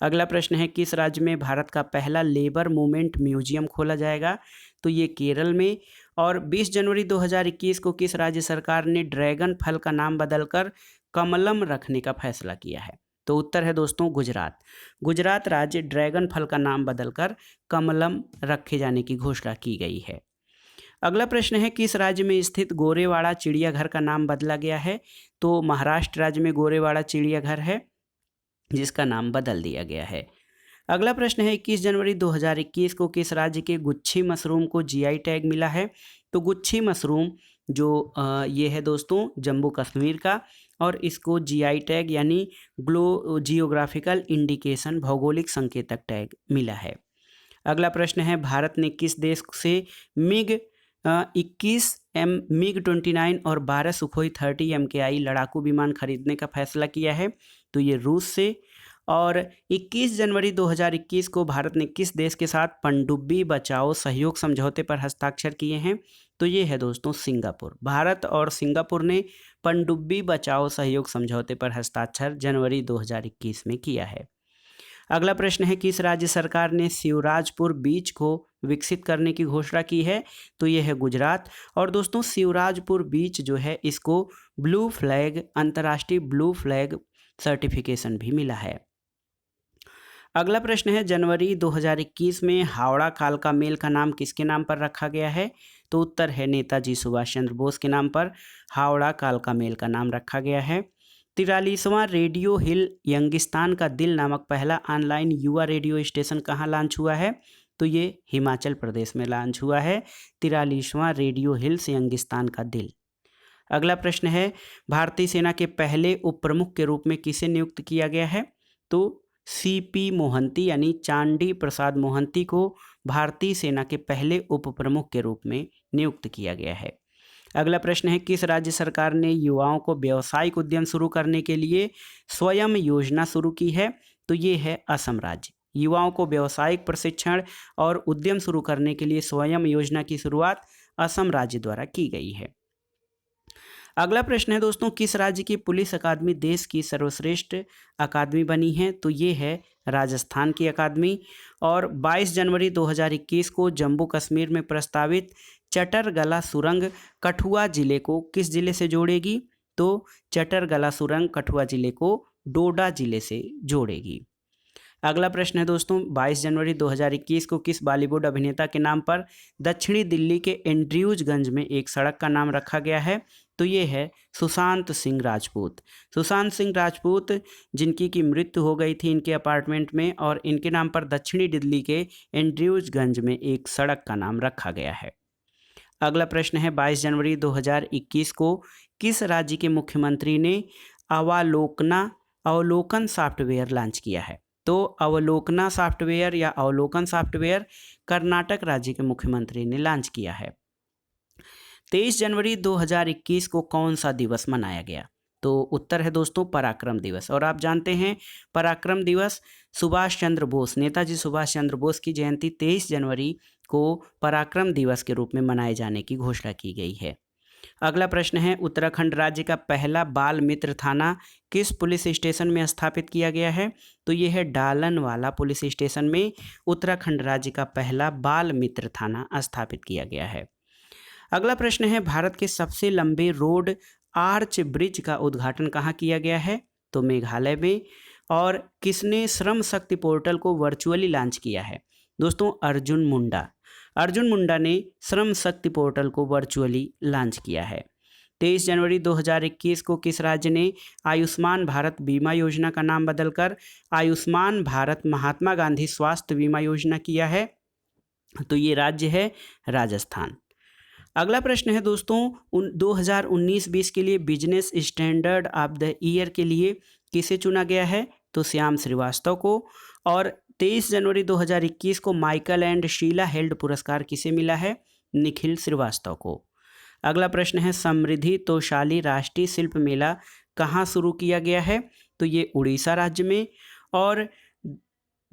अगला प्रश्न है किस राज्य में भारत का पहला लेबर मूवमेंट म्यूजियम खोला जाएगा? तो ये केरल में। और 20 जनवरी 2021 को किस राज्य सरकार ने ड्रैगन फल का नाम बदलकर कमलम रखने का फैसला किया है? तो उत्तर है दोस्तों गुजरात। गुजरात राज्य ड्रैगन फल का नाम बदलकर कमलम रखे जाने की घोषणा की गई है। अगला प्रश्न है किस राज्य में स्थित गोरेवाड़ा चिड़ियाघर का नाम बदला गया है? तो महाराष्ट्र राज्य में गोरेवाड़ा चिड़ियाघर है जिसका नाम बदल दिया गया है। अगला प्रश्न है 21 जनवरी 2021 को किस राज्य के गुच्छी मशरूम को जीआई टैग मिला है? तो गुच्छी मशरूम जो ये है दोस्तों जम्मू कश्मीर का, और इसको जीआई टैग यानी जियोग्राफिकल इंडिकेशन भौगोलिक संकेतक टैग मिला है। अगला प्रश्न है भारत ने किस देश से मिग 21 मिग 29 और 12 सुखोई 30 MKI लड़ाकू विमान खरीदने का फैसला किया है? तो ये रूस से। और 21 जनवरी 2021 को भारत ने किस देश के साथ पनडुब्बी बचाओ सहयोग समझौते पर हस्ताक्षर किए हैं? तो ये है दोस्तों सिंगापुर। भारत और सिंगापुर ने पनडुब्बी बचाओ सहयोग समझौते पर हस्ताक्षर जनवरी 2021 में किया है। अगला प्रश्न है किस राज्य सरकार ने शिवराजपुर बीच को विकसित करने की घोषणा की है? तो ये है गुजरात। और दोस्तों शिवराजपुर बीच जो है इसको ब्लू फ्लैग, अंतर्राष्ट्रीय ब्लू फ्लैग सर्टिफिकेशन भी मिला है। अगला प्रश्न है जनवरी 2021 में हावड़ा कालका मेल का नाम किसके नाम पर रखा गया है? तो उत्तर है नेताजी सुभाष चंद्र बोस के नाम पर हावड़ा कालका मेल का नाम रखा गया है। 43वां रेडियो हिल यंगिस्तान का दिल नामक पहला ऑनलाइन युवा रेडियो स्टेशन कहाँ लॉन्च हुआ है? तो ये हिमाचल प्रदेश में लॉन्च हुआ है 43वां रेडियो हिल्स यंगिस्तान का दिल। अगला प्रश्न है भारतीय सेना के पहले उप प्रमुख के रूप में किसे नियुक्त किया गया है? तो सीपी मोहंती यानी चांडी प्रसाद मोहंती को भारतीय सेना के पहले उप प्रमुख के रूप में नियुक्त किया गया है। अगला प्रश्न है किस राज्य सरकार ने युवाओं को व्यावसायिक उद्यम शुरू करने के लिए स्वयं योजना शुरू की है? तो ये है असम राज्य। युवाओं को व्यावसायिक प्रशिक्षण और उद्यम शुरू करने के लिए स्वयं योजना की शुरुआत असम राज्य द्वारा की गई है। अगला प्रश्न है दोस्तों किस राज्य की पुलिस अकादमी देश की सर्वश्रेष्ठ अकादमी बनी है? तो ये है राजस्थान की अकादमी। और 22 जनवरी 2021 को जम्मू कश्मीर में प्रस्तावित चटरगला सुरंग कठुआ जिले को किस जिले से जोड़ेगी? तो चटरगला सुरंग कठुआ जिले को डोडा जिले से जोड़ेगी। अगला प्रश्न है दोस्तों 22 जनवरी 2021 को किस बॉलीवुड अभिनेता के नाम पर दक्षिणी दिल्ली के एंड्रयूजगंज में एक सड़क का नाम रखा गया है? तो ये है सुशांत सिंह राजपूत। सुशांत सिंह राजपूत जिनकी की मृत्यु हो गई थी इनके अपार्टमेंट में, और इनके नाम पर दक्षिणी दिल्ली के एंड्रयूजगंज में एक सड़क का नाम रखा गया है। अगला प्रश्न है 22 जनवरी 2021 को किस राज्य के मुख्यमंत्री ने अवलोकन सॉफ्टवेयर लॉन्च किया है? तो अवलोकना सॉफ्टवेयर या अवलोकन सॉफ्टवेयर कर्नाटक राज्य के मुख्यमंत्री ने लॉन्च किया है। 23 जनवरी 2021 को कौन सा दिवस मनाया गया? तो उत्तर है दोस्तों पराक्रम दिवस। और आप जानते हैं पराक्रम दिवस सुभाष चंद्र बोस, नेताजी सुभाष चंद्र बोस की जयंती 23 जनवरी को पराक्रम दिवस के रूप में मनाए जाने की घोषणा की गई है। अगला प्रश्न है उत्तराखंड राज्य का पहला बाल मित्र थाना किस पुलिस स्टेशन में स्थापित किया गया है? तो ये है डालनवाला पुलिस स्टेशन में उत्तराखंड राज्य का पहला बाल मित्र थाना स्थापित किया गया है। अगला प्रश्न है भारत के सबसे लंबे रोड आर्च ब्रिज का उद्घाटन कहाँ किया गया है? तो मेघालय में। और किसने श्रम शक्ति पोर्टल को वर्चुअली लॉन्च किया है? दोस्तों अर्जुन मुंडा ने श्रम शक्ति पोर्टल को वर्चुअली लॉन्च किया है। 23 जनवरी 2021 को किस राज्य ने आयुष्मान भारत बीमा योजना का नाम बदलकर आयुष्मान भारत महात्मा गांधी स्वास्थ्य बीमा योजना किया है? तो ये राज्य है राजस्थान। अगला प्रश्न है दोस्तों 2019-20 के लिए business standard of the year के लिए किसे चुना गया है? तो श्याम श्रीवास्तव को। और 23 जनवरी 2021 को माइकल एंड शीला हेल्ड पुरस्कार किसे मिला है? निखिल श्रीवास्तव को। अगला प्रश्न है समृद्धि तोषाली राष्ट्रीय शिल्प मेला कहाँ शुरू किया गया है? तो ये उड़ीसा राज्य में। और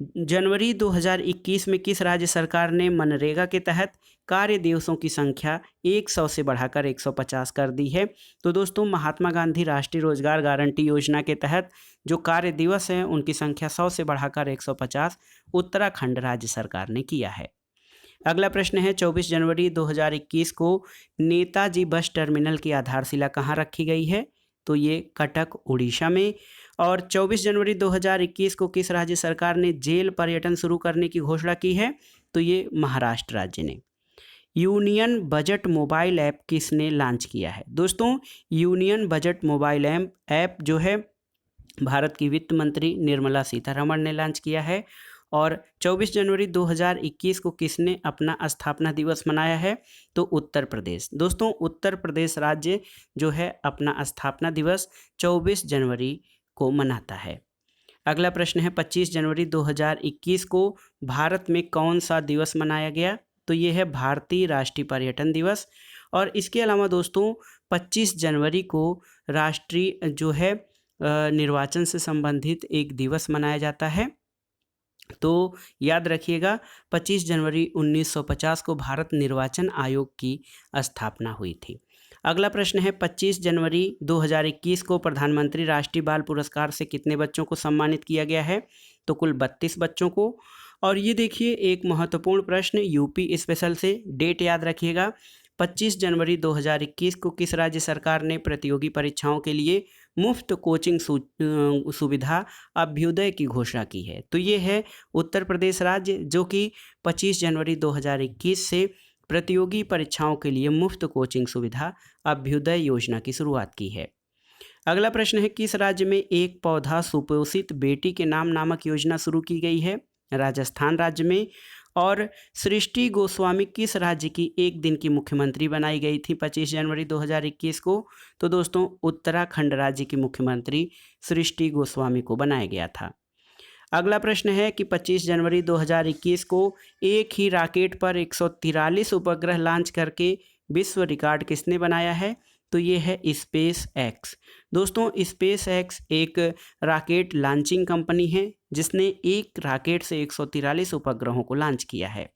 जनवरी 2021 में किस राज्य सरकार ने मनरेगा के तहत कार्य दिवसों की संख्या 100 से बढ़ाकर 150 कर दी है? तो दोस्तों महात्मा गांधी राष्ट्रीय रोजगार गारंटी योजना के तहत जो कार्य दिवस हैं उनकी संख्या 100 से बढ़ाकर 150 उत्तराखंड राज्य सरकार ने किया है। अगला प्रश्न है 24 जनवरी 2021 को नेताजी बस टर्मिनल की आधारशिला कहाँ रखी गई है? तो ये कटक उड़ीसा में। और 24 जनवरी 2021 को किस राज्य सरकार ने जेल पर्यटन शुरू करने की घोषणा की है? तो ये महाराष्ट्र राज्य ने। यूनियन बजट मोबाइल ऐप किसने लॉन्च किया है? दोस्तों, यूनियन बजट मोबाइल ऐप जो है भारत की वित्त मंत्री निर्मला सीतारमण ने लॉन्च किया है। और 24 जनवरी 2021 को किसने अपना स्थापना दिवस मनाया है? तो उत्तर प्रदेश। दोस्तों, उत्तर प्रदेश राज्य जो है अपना स्थापना दिवस 24 जनवरी को मनाता है। अगला प्रश्न है 25 जनवरी 2021 को भारत में कौन सा दिवस मनाया गया? तो ये है भारतीय राष्ट्रीय पर्यटन दिवस। और इसके अलावा दोस्तों 25 जनवरी को राष्ट्रीय जो है निर्वाचन से संबंधित एक दिवस मनाया जाता है। तो याद रखिएगा 25 जनवरी 1950 को भारत निर्वाचन आयोग की स्थापना हुई थी। अगला प्रश्न है 25 जनवरी 2021 को प्रधानमंत्री राष्ट्रीय बाल पुरस्कार से कितने बच्चों को सम्मानित किया गया है? तो कुल 32 बच्चों को। और ये देखिए एक महत्वपूर्ण प्रश्न यूपी स्पेशल से, डेट याद रखिएगा 25 जनवरी 2021 को किस राज्य सरकार ने प्रतियोगी परीक्षाओं के लिए मुफ्त कोचिंग सुविधा अभ्युदय की घोषणा की है? तो ये है उत्तर प्रदेश राज्य, जो कि 25 जनवरी 2021 से प्रतियोगी परीक्षाओं के लिए मुफ्त कोचिंग सुविधा अभ्युदय योजना की शुरुआत की है। अगला प्रश्न है किस राज्य में एक पौधा सुपोषित बेटी के नाम नामक योजना शुरू की गई है? राजस्थान राज्य में। और सृष्टि गोस्वामी किस राज्य की एक दिन की मुख्यमंत्री बनाई गई थी 25 जनवरी 2021 को? तो दोस्तों उत्तराखंड राज्य की मुख्यमंत्री सृष्टि गोस्वामी को बनाया गया था। अगला प्रश्न है कि 25 जनवरी 2021 को एक ही रॉकेट पर 143 उपग्रह लॉन्च करके विश्व रिकॉर्ड किसने बनाया है? तो ये है स्पेस एक्स। दोस्तों, स्पेस एक्स एक रॉकेट लॉन्चिंग कंपनी है जिसने एक रॉकेट से 143 उपग्रहों को लॉन्च किया है।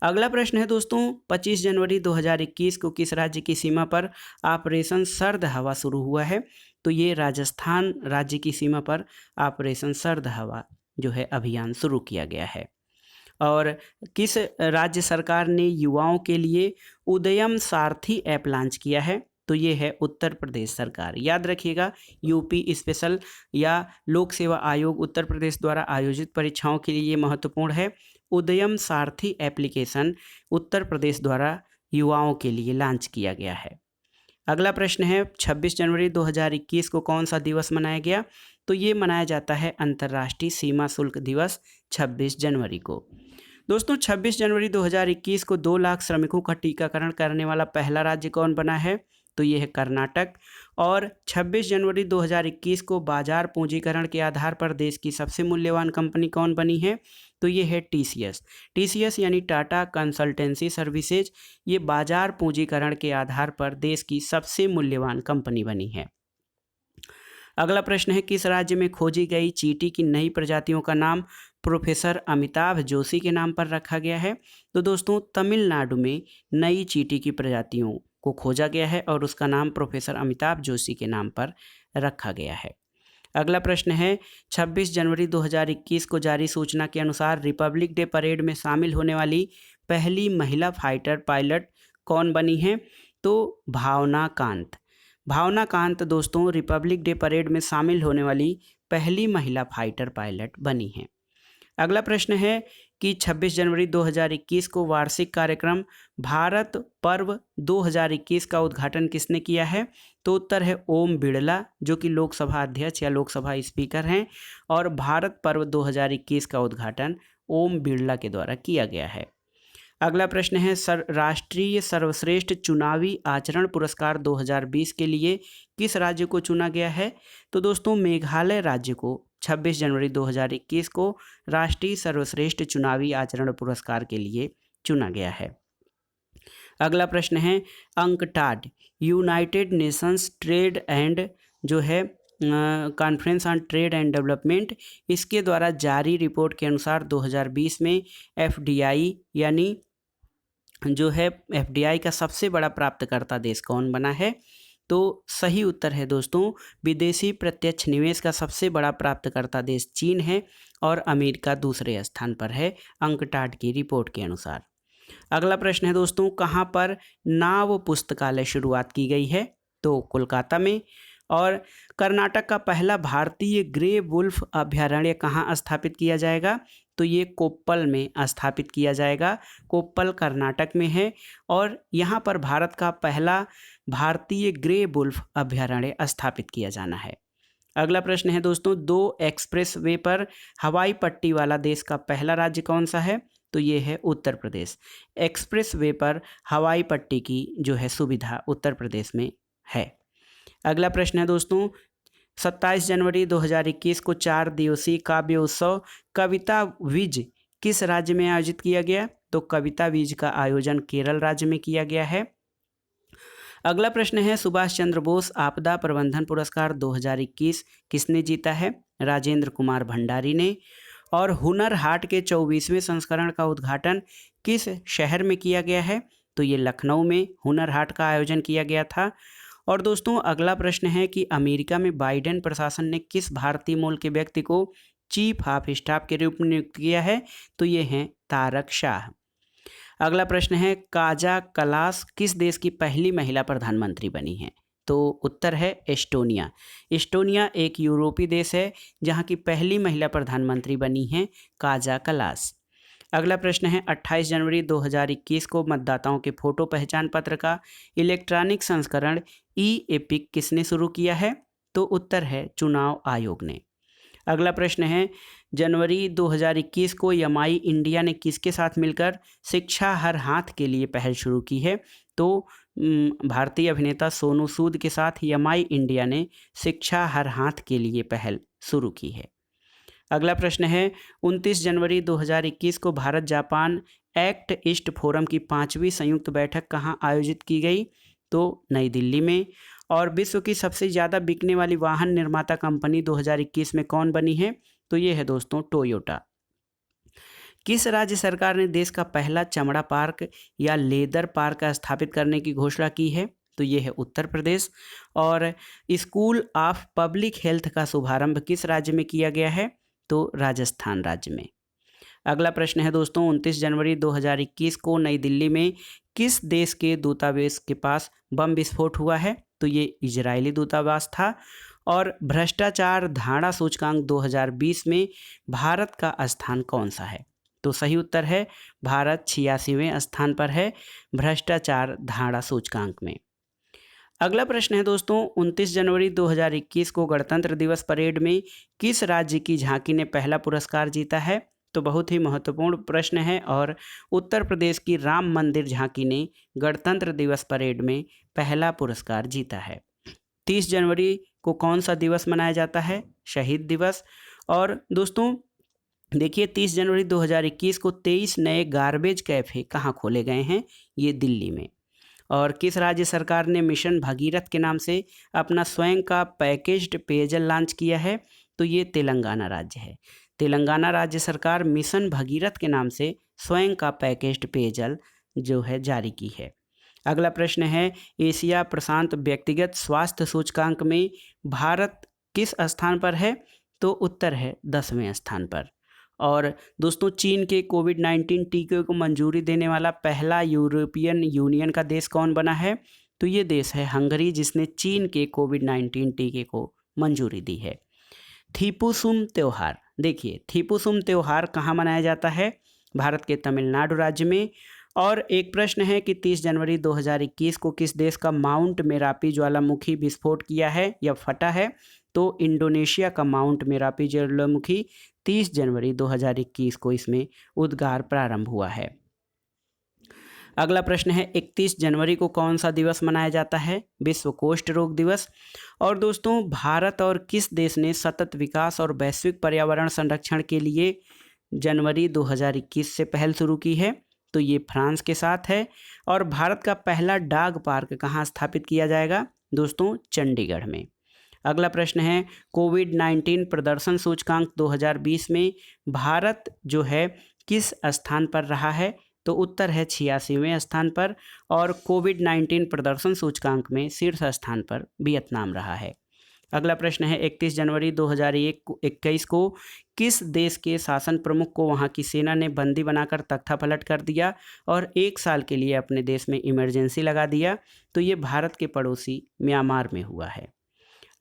अगला प्रश्न है दोस्तों 25 जनवरी 2021 को किस राज्य की सीमा पर ऑपरेशन सर्द हवा शुरू हुआ है? तो ये राजस्थान राज्य की सीमा पर ऑपरेशन सर्द हवा जो है अभियान शुरू किया गया है। और किस राज्य सरकार ने युवाओं के लिए उदयम सारथी ऐप लॉन्च किया है? तो ये है उत्तर प्रदेश सरकार। याद रखिएगा यूपी स्पेशल या लोक सेवा आयोग उत्तर प्रदेश द्वारा आयोजित परीक्षाओं के लिए ये महत्वपूर्ण है। उदयम सारथी एप्लीकेशन उत्तर प्रदेश द्वारा युवाओं के लिए लॉन्च किया गया है। अगला प्रश्न है 26 जनवरी 2021 को कौन सा दिवस मनाया गया? तो ये मनाया जाता है अंतर्राष्ट्रीय सीमा शुल्क दिवस 26 जनवरी को। दोस्तों 26 जनवरी 2021 को 2 लाख श्रमिकों का टीकाकरण करने वाला पहला राज्य कौन बना है? तो ये है कर्नाटक। और 26 जनवरी 2021 को बाजार पूंजीकरण के आधार पर देश की सबसे मूल्यवान कंपनी कौन बनी है? तो ये है टीसीएस यानी टाटा कंसल्टेंसी सर्विसेज। ये बाजार पूंजीकरण के आधार पर देश की सबसे मूल्यवान कंपनी बनी है। अगला प्रश्न है किस राज्य में खोजी गई चींटी की नई प्रजातियों का नाम प्रोफेसर अमिताभ जोशी के नाम पर रखा गया है? तो दोस्तों तमिलनाडु में नई चींटी की प्रजातियों को खोजा गया है और उसका नाम प्रोफेसर अमिताभ जोशी के नाम पर रखा गया है। अगला प्रश्न है 26 जनवरी 2021 को जारी सूचना के अनुसार रिपब्लिक डे परेड में शामिल होने वाली पहली महिला फाइटर पायलट कौन बनी है? तो भावना कांत दोस्तों रिपब्लिक डे परेड में शामिल होने वाली पहली महिला फाइटर पायलट बनी है। अगला प्रश्न है कि 26 जनवरी 2021 को वार्षिक कार्यक्रम भारत पर्व 2021 का उद्घाटन किसने किया है? तो उत्तर है ओम बिड़ला, जो कि लोकसभा अध्यक्ष या लोकसभा स्पीकर हैं। और भारत पर्व 2021 का उद्घाटन ओम बिड़ला के द्वारा किया गया है। अगला प्रश्न है राष्ट्रीय सर्वश्रेष्ठ चुनावी आचरण पुरस्कार 2020 के लिए किस राज्य को चुना गया है? तो दोस्तों मेघालय राज्य को 26 जनवरी 2021 को राष्ट्रीय सर्वश्रेष्ठ चुनावी आचरण पुरस्कार के लिए चुना गया है। अगला प्रश्न है UNCTAD United Nations trade and जो है conference on trade and development, इसके द्वारा जारी रिपोर्ट के अनुसार 2020 में एफडीआई यानी जो है एफडीआई का सबसे बड़ा प्राप्तकर्ता देश कौन बना है? तो सही उत्तर है दोस्तों विदेशी प्रत्यक्ष निवेश का सबसे बड़ा प्राप्तकर्ता देश चीन है और अमेरिका दूसरे स्थान पर है अंकटाड की रिपोर्ट के अनुसार। अगला प्रश्न है दोस्तों कहाँ पर नाव पुस्तकालय शुरुआत की गई है? तो कोलकाता में। और कर्नाटक का पहला भारतीय ग्रे वुल्फ अभयारण्य कहाँ स्थापित किया जाएगा? तो ये कोप्पल में स्थापित किया जाएगा। कोप्पल कर्नाटक में है और यहाँ पर भारत का पहला भारतीय ग्रे वुल्फ अभयारण्य स्थापित किया जाना है। अगला प्रश्न है दोस्तों, 2 एक्सप्रेस वे पर हवाई पट्टी वाला देश का पहला राज्य कौन सा है? तो ये है उत्तर प्रदेश। एक्सप्रेस वे पर हवाई पट्टी की जो है सुविधा उत्तर प्रदेश में है। अगला प्रश्न है दोस्तों, 27 जनवरी 2021 को 4 दिवसीय काव्य उत्सव कविता विज किस राज्य में आयोजित किया गया? तो कविता विज का आयोजन केरल राज्य में किया गया है। अगला प्रश्न है, सुभाष चंद्र बोस आपदा प्रबंधन पुरस्कार 2021 किसने जीता है? राजेंद्र कुमार भंडारी ने। और हुनर हाट के 24वें संस्करण का उद्घाटन किस शहर में किया गया है? तो ये लखनऊ में हुनर हाट का आयोजन किया गया था। और दोस्तों अगला प्रश्न है कि अमेरिका में बाइडेन प्रशासन ने किस भारतीय मूल के व्यक्ति को चीफ ऑफ स्टाफ के रूप में नियुक्त किया है? तो ये हैं तारक शाह। अगला प्रश्न है, काजा कलास किस देश की पहली महिला प्रधानमंत्री बनी है? तो उत्तर है एस्टोनिया। एस्टोनिया एक यूरोपीय देश है जहां की पहली महिला प्रधानमंत्री बनी है काजा कलास। अगला प्रश्न है, 28 जनवरी 2021 को मतदाताओं के फोटो पहचान पत्र का इलेक्ट्रॉनिक संस्करण ई-एपिक किसने शुरू किया है? तो उत्तर है चुनाव आयोग ने। अगला प्रश्न है, जनवरी 2021 को एमआई इंडिया ने किसके साथ मिलकर शिक्षा हर हाथ के लिए पहल शुरू की है? तो भारतीय अभिनेता सोनू सूद के साथ एमआई इंडिया ने शिक्षा हर हाथ के लिए पहल शुरू की है। अगला प्रश्न है, 29 जनवरी 2021 को Bharat Japan act east forum की 5वीं संयुक्त बैठक कहाँ आयोजित की गई? तो नई दिल्ली में। और विश्व की सबसे ज़्यादा बिकने वाली वाहन निर्माता कंपनी 2021 में कौन बनी है? तो ये है दोस्तों टोयोटा। किस राज्य सरकार ने देश का पहला चमड़ा पार्क या लेदर पार्क स्थापित करने की घोषणा की है? तो ये है उत्तर प्रदेश। और स्कूल ऑफ पब्लिक हेल्थ का शुभारंभ किस राज्य में किया गया है? तो राजस्थान राज्य में। अगला प्रश्न है दोस्तों, 29 जनवरी 2021 को नई दिल्ली में किस देश के दूतावास के पास बम विस्फोट हुआ है? तो ये इजरायली दूतावास था। और भ्रष्टाचार धारणा सूचकांक 2020 में भारत का स्थान कौन सा है? तो सही उत्तर है भारत 86वें स्थान पर है भ्रष्टाचार धारणा सूचकांक में। अगला प्रश्न है दोस्तों, 29 जनवरी 2021 को गणतंत्र दिवस परेड में किस राज्य की झांकी ने पहला पुरस्कार जीता है? तो बहुत ही महत्वपूर्ण प्रश्न है और उत्तर प्रदेश की राम मंदिर झांकी ने गणतंत्र दिवस परेड में पहला पुरस्कार जीता है। 30 जनवरी को कौन सा दिवस मनाया जाता है? शहीद दिवस। और दोस्तों देखिए 30 जनवरी 2021 को 23 नए गार्बेज कैफ़े कहाँ खोले गए हैं? ये दिल्ली में। और किस राज्य सरकार ने मिशन भगीरथ के नाम से अपना स्वयं का पैकेज्ड पेयजल लॉन्च किया है? तो ये तेलंगाना राज्य है। तेलंगाना राज्य सरकार मिशन भगीरथ के नाम से स्वयं का पैकेज्ड पेयजल जो है जारी की है। अगला प्रश्न है, एशिया प्रशांत व्यक्तिगत स्वास्थ्य सूचकांक में भारत किस स्थान पर है? तो उत्तर है 10वें स्थान पर। और दोस्तों चीन के कोविड-19 टीके को मंजूरी देने वाला पहला यूरोपियन यूनियन का देश कौन बना है? तो ये देश है हंगरी, जिसने चीन के कोविड-19 टीके को मंजूरी दी है। थीपुसुम त्यौहार, देखिए थीपुसुम त्यौहार कहाँ मनाया जाता है? भारत के तमिलनाडु राज्य में। और एक प्रश्न है कि 30 जनवरी 2021 को किस देश का माउंट मेरापी ज्वालामुखी विस्फोट किया है या फटा है? तो इंडोनेशिया का माउंट मेरापी ज्वालामुखी 30 जनवरी 2021 को इसमें उद्गार प्रारंभ हुआ है। अगला प्रश्न है, 31 जनवरी को कौन सा दिवस मनाया जाता है? विश्व कुष्ठ रोग दिवस। और दोस्तों भारत और किस देश ने सतत विकास और वैश्विक पर्यावरण संरक्षण के लिए जनवरी 2021 से पहल शुरू की है? तो ये फ्रांस के साथ है। और भारत का पहला डॉग पार्क कहाँ स्थापित किया जाएगा? दोस्तों चंडीगढ़ में। अगला प्रश्न है, कोविड-19 प्रदर्शन सूचकांक 2020 में भारत जो है किस स्थान पर रहा है? तो उत्तर है 86वें स्थान पर। और कोविड-19 प्रदर्शन सूचकांक में शीर्ष स्थान पर वियतनाम रहा है। अगला प्रश्न है, 31 जनवरी 2021 को किस देश के शासन प्रमुख को वहां की सेना ने बंदी बनाकर तख्ता पलट कर दिया और 1 साल के लिए अपने देश में इमरजेंसी लगा दिया? तो ये भारत के पड़ोसी म्यांमार में हुआ है।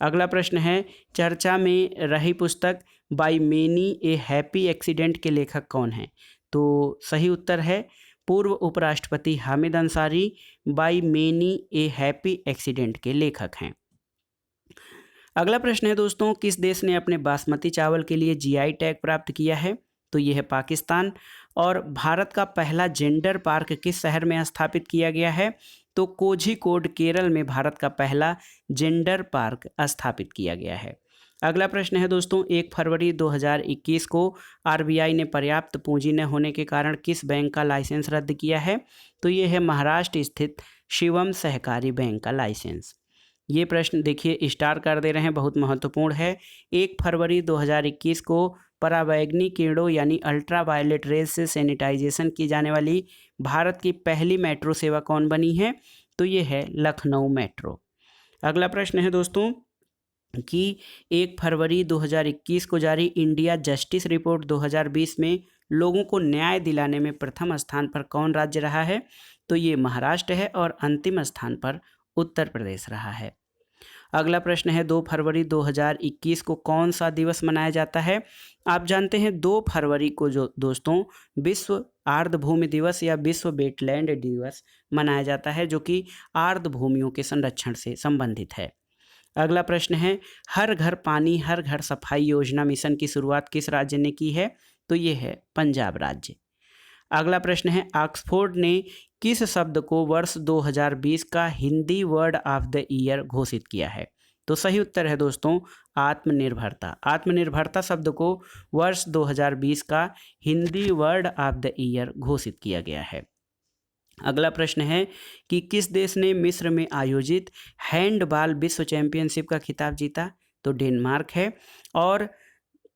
अगला प्रश्न है, चर्चा में रही पुस्तक by many A happy accident के लेखक कौन हैं? तो सही उत्तर है पूर्व उपराष्ट्रपति Hamid Ansari by many A happy accident के लेखक हैं। अगला प्रश्न है दोस्तों, किस देश ने अपने बासमती चावल के लिए जीआई टैग प्राप्त किया है? तो ये है पाकिस्तान। और भारत का पहला जेंडर पार्क किस शहर में स्थापित किया गया है? तो कोझिकोड केरल में भारत का पहला जेंडर पार्क स्थापित किया गया है। अगला प्रश्न है दोस्तों, 1 फरवरी 2021 को आरबीआई ने पर्याप्त पूंजी न होने के कारण किस बैंक का लाइसेंस रद्द किया है? तो ये है महाराष्ट्र स्थित शिवम सहकारी बैंक का लाइसेंस। ये प्रश्न देखिए स्टार कर दे रहे हैं, बहुत महत्वपूर्ण है। 1 फरवरी 2021 को पराबैंगनी किरणों यानी अल्ट्रावायलेट रेज से सैनिटाइजेशन की जाने वाली भारत की पहली मेट्रो सेवा कौन बनी है? तो ये है लखनऊ मेट्रो। अगला प्रश्न है दोस्तों कि 1 फरवरी 2021 को जारी इंडिया जस्टिस रिपोर्ट 2020 में लोगों को न्याय दिलाने में प्रथम स्थान पर कौन राज्य रहा है? तो ये महाराष्ट्र है और अंतिम स्थान पर उत्तर प्रदेश रहा है। अगला प्रश्न है, 2 फरवरी 2021 को कौन सा दिवस मनाया जाता है? आप जानते हैं 2 फरवरी को जो दोस्तों विश्व आर्द्रभूमि दिवस या विश्व वेटलैंड दिवस मनाया जाता है, जो कि आर्द्रभूमियों के संरक्षण से संबंधित है। अगला प्रश्न है, हर घर पानी हर घर सफाई योजना मिशन की शुरुआत किस राज्य ने की है? तो ये है पंजाब राज्य। अगला प्रश्न है, ऑक्सफोर्ड ने किस शब्द को वर्ष 2020 का Hindi word of the year घोषित किया है? तो सही उत्तर है दोस्तों आत्मनिर्भरता। आत्मनिर्भरता शब्द को वर्ष 2020 का Hindi word of the year घोषित किया गया है। अगला प्रश्न है कि किस देश ने मिस्र में आयोजित हैंडबॉल विश्व चैंपियनशिप का खिताब जीता? तो डेनमार्क है। और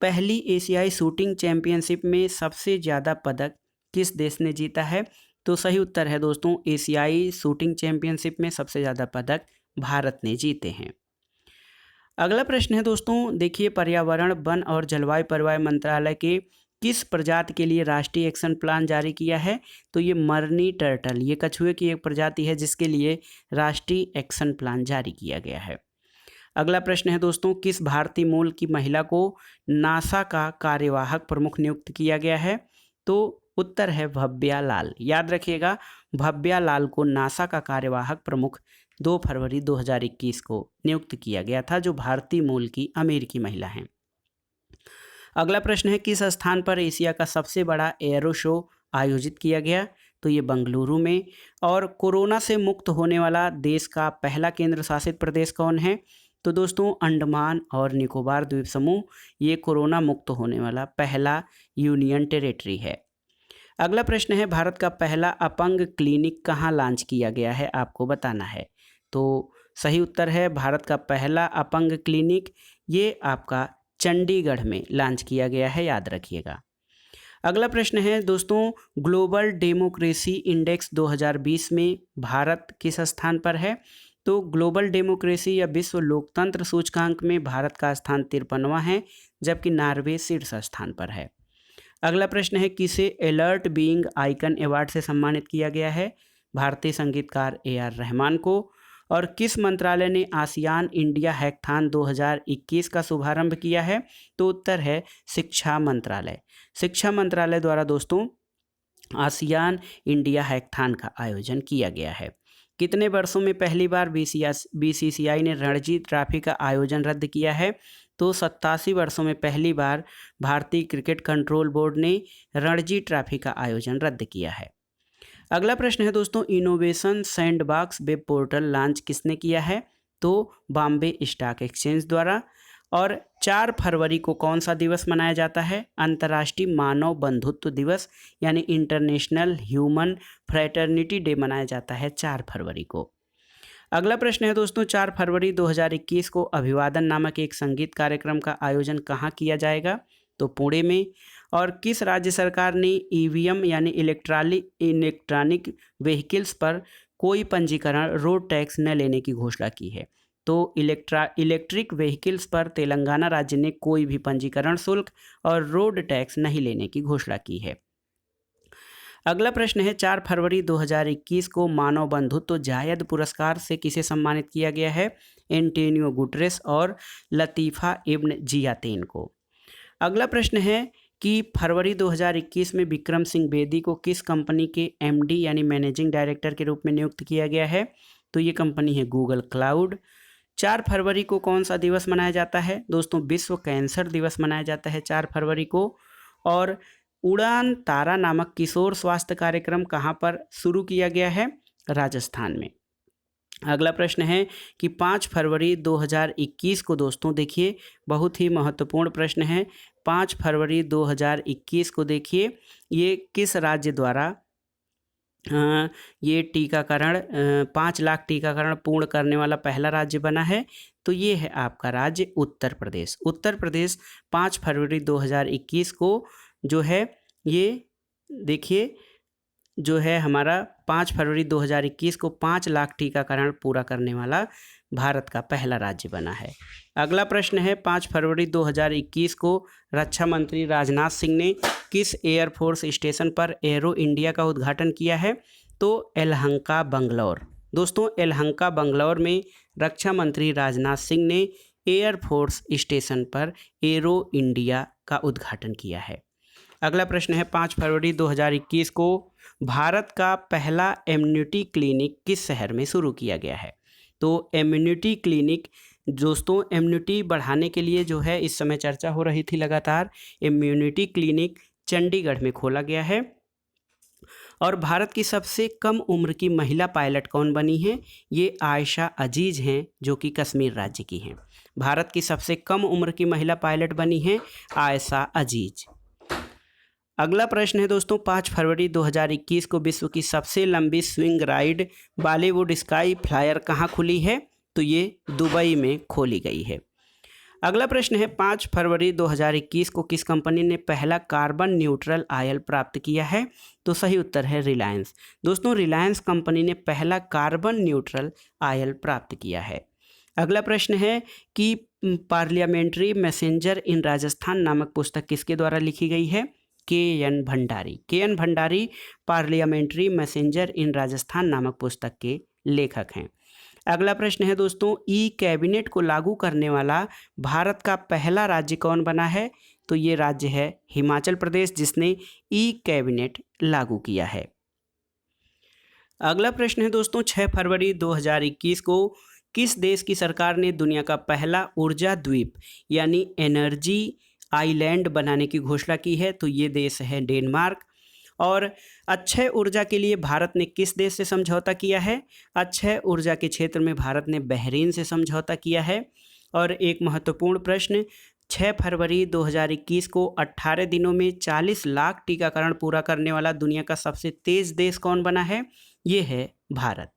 पहली एशियाई शूटिंग चैंपियनशिप में सबसे ज़्यादा पदक किस देश ने जीता है? तो सही उत्तर है दोस्तों एशियाई शूटिंग चैंपियनशिप में सबसे ज़्यादा पदक भारत ने जीते हैं। अगला प्रश्न है दोस्तों, देखिए पर्यावरण वन और जलवायु परिवर्तन मंत्रालय के किस प्रजाति के लिए राष्ट्रीय एक्शन प्लान जारी किया है? तो ये मरनी टर्टल, ये कछुए की एक प्रजाति है जिसके लिए राष्ट्रीय एक्शन प्लान जारी किया गया है। अगला प्रश्न है दोस्तों, किस भारतीय मूल की महिला को नासा का कार्यवाहक प्रमुख नियुक्त किया गया है? तो उत्तर है भव्या लाल। याद रखिएगा भव्या लाल को नासा का कार्यवाहक प्रमुख 2 फरवरी 2021 को नियुक्त किया गया था, जो भारतीय मूल की अमेरिकी महिला हैं। अगला प्रश्न है, किस स्थान पर एशिया का सबसे बड़ा एरो शो आयोजित किया गया? तो ये बेंगलुरु में। और कोरोना से मुक्त होने वाला देश का पहला केंद्र शासित प्रदेश कौन है? तो दोस्तों अंडमान और निकोबार द्वीप समूह ये कोरोना मुक्त होने वाला पहला यूनियन टेरिटरी है। अगला प्रश्न है, भारत का पहला अपंग क्लिनिक कहाँ लॉन्च किया गया है? आपको बताना है। तो सही उत्तर है भारत का पहला अपंग क्लिनिक ये आपका चंडीगढ़ में लॉन्च किया गया है, याद रखिएगा। अगला प्रश्न है दोस्तों, ग्लोबल डेमोक्रेसी इंडेक्स 2020 में भारत किस स्थान पर है? तो ग्लोबल डेमोक्रेसी या विश्व लोकतंत्र सूचकांक में भारत का स्थान 53वां है, जबकि नॉर्वे शीर्ष स्थान पर है। अगला प्रश्न है, किसे अलर्ट बीइंग आइकन अवार्ड से सम्मानित किया गया है? भारतीय संगीतकार AR रहमान को। और किस मंत्रालय ने आसियान इंडिया हैकथॉन 2021 का शुभारंभ किया है? तो उत्तर है शिक्षा मंत्रालय। शिक्षा मंत्रालय द्वारा दोस्तों आसियान इंडिया हैकथॉन का आयोजन किया गया है। कितने वर्षों में पहली बार BCCI ने रणजी ट्रॉफी का आयोजन रद्द किया है? तो 87 वर्षों में पहली बार भारतीय क्रिकेट कंट्रोल बोर्ड ने रणजी ट्रॉफी का आयोजन रद्द किया है। अगला प्रश्न है दोस्तों, innovation sandbox web portal launch किसने किया है? तो बॉम्बे स्टॉक एक्सचेंज द्वारा। और 4 फरवरी को कौन सा दिवस मनाया जाता है? अंतर्राष्ट्रीय मानव बंधुत्व दिवस यानी इंटरनेशनल ह्यूमन फ्रेटर्निटी डे मनाया जाता है 4 फरवरी को। अगला प्रश्न है दोस्तों, 4 फरवरी 2021 को अभिवादन नामक एक संगीत कार्यक्रम का आयोजन कहाँ किया जाएगा? तो पुणे में। और किस राज्य सरकार ने EVM यानी इलेक्ट्रॉनिक व्हीकल्स पर कोई पंजीकरण रोड टैक्स न लेने की घोषणा की है? तो इलेक्ट्रिक व्हीकल्स पर तेलंगाना राज्य ने कोई भी पंजीकरण शुल्क और रोड टैक्स नहीं लेने की घोषणा की है। अगला प्रश्न है, 4 फरवरी 2021 को मानव बंधुत्व जायद पुरस्कार से किसे सम्मानित किया गया है? एंटोनियो गुटरेस और लतीफ़ा इब्न जियातेन को। अगला प्रश्न है कि फरवरी 2021 में विक्रम सिंह बेदी को किस कंपनी के एमडी यानी मैनेजिंग डायरेक्टर के रूप में नियुक्त किया गया है? तो ये कंपनी है गूगल क्लाउड। 4 फरवरी को कौन सा दिवस मनाया जाता है? दोस्तों विश्व कैंसर दिवस मनाया जाता है 4 फरवरी को। और उड़ान तारा नामक किशोर स्वास्थ्य कार्यक्रम कहाँ पर शुरू किया गया है? राजस्थान में। अगला प्रश्न है कि 5 फरवरी 2021 को दोस्तों देखिए बहुत ही महत्वपूर्ण प्रश्न है। 5 फरवरी 2021 को देखिए ये किस राज्य द्वारा ये टीकाकरण 5 लाख टीकाकरण पूर्ण करने वाला पहला राज्य बना है? तो ये है आपका राज्य उत्तर प्रदेश। उत्तर प्रदेश 5 फरवरी 2021 को जो है ये देखिए जो है हमारा 5 फरवरी 2021 को 5 लाख टीकाकरण पूरा करने वाला भारत का पहला राज्य बना है। अगला प्रश्न है 5 फरवरी 2021 को रक्षा मंत्री राजनाथ सिंह ने किस एयरफोर्स स्टेशन पर एरो इंडिया का उद्घाटन किया है? तो यलहंका बंगलौर। दोस्तों यलहंका बंगलौर में रक्षा मंत्री राजनाथ सिंह ने एयरफोर्स स्टेशन पर एरो इंडिया का उद्घाटन किया है। अगला प्रश्न है 5 फरवरी 2021 को भारत का पहला इम्यूनिटी क्लिनिक किस शहर में शुरू किया गया है? तो इम्यूनिटी क्लिनिक दोस्तों इम्यूनिटी बढ़ाने के लिए जो है इस समय चर्चा हो रही थी लगातार, इम्यूनिटी क्लिनिक चंडीगढ़ में खोला गया है। और भारत की सबसे कम उम्र की महिला पायलट कौन बनी है? ये आयशा अजीज हैं जो कि कश्मीर राज्य की हैं। भारत की सबसे कम उम्र की महिला पायलट बनी है आयशा अजीज। अगला प्रश्न है दोस्तों 5 फरवरी 2021 को विश्व की सबसे लंबी swing ride Bollywood sky flyer कहाँ खुली है? तो ये दुबई में खोली गई है। अगला प्रश्न है 5 फरवरी 2021 को किस कंपनी ने पहला कार्बन न्यूट्रल ऑयल प्राप्त किया है? तो सही उत्तर है रिलायंस। दोस्तों रिलायंस कंपनी ने पहला कार्बन न्यूट्रल ऑयल प्राप्त किया है। अगला प्रश्न है कि पार्लियामेंट्री मैसेंजर इन राजस्थान नामक पुस्तक किसके द्वारा लिखी गई है? K. N.. Bhandari. K. N.. Bhandari parliamentary messenger इन राजस्थान नामक पुस्तक के लेखक हैं। अगला प्रश्न है दोस्तों ई कैबिनेट को लागू करने वाला भारत का पहला राज्य कौन बना है? तो ये राज्य है हिमाचल प्रदेश जिसने ई कैबिनेट लागू किया है। अगला प्रश्न है दोस्तों 6 फरवरी 2021 को किस देश की सरकार ने दुनिया का पहला ऊर्जा द्वीप यानी एनर्जी आइलैंड बनाने की घोषणा की है? तो ये देश है डेनमार्क। और अक्षय ऊर्जा के लिए भारत ने किस देश से समझौता किया है? अक्षय ऊर्जा के क्षेत्र में भारत ने बहरीन से समझौता किया है। और एक महत्वपूर्ण प्रश्न 6 फरवरी 2021 को 18 दिनों में 40 लाख टीकाकरण पूरा करने वाला दुनिया का सबसे तेज देश कौन बना है? ये है भारत।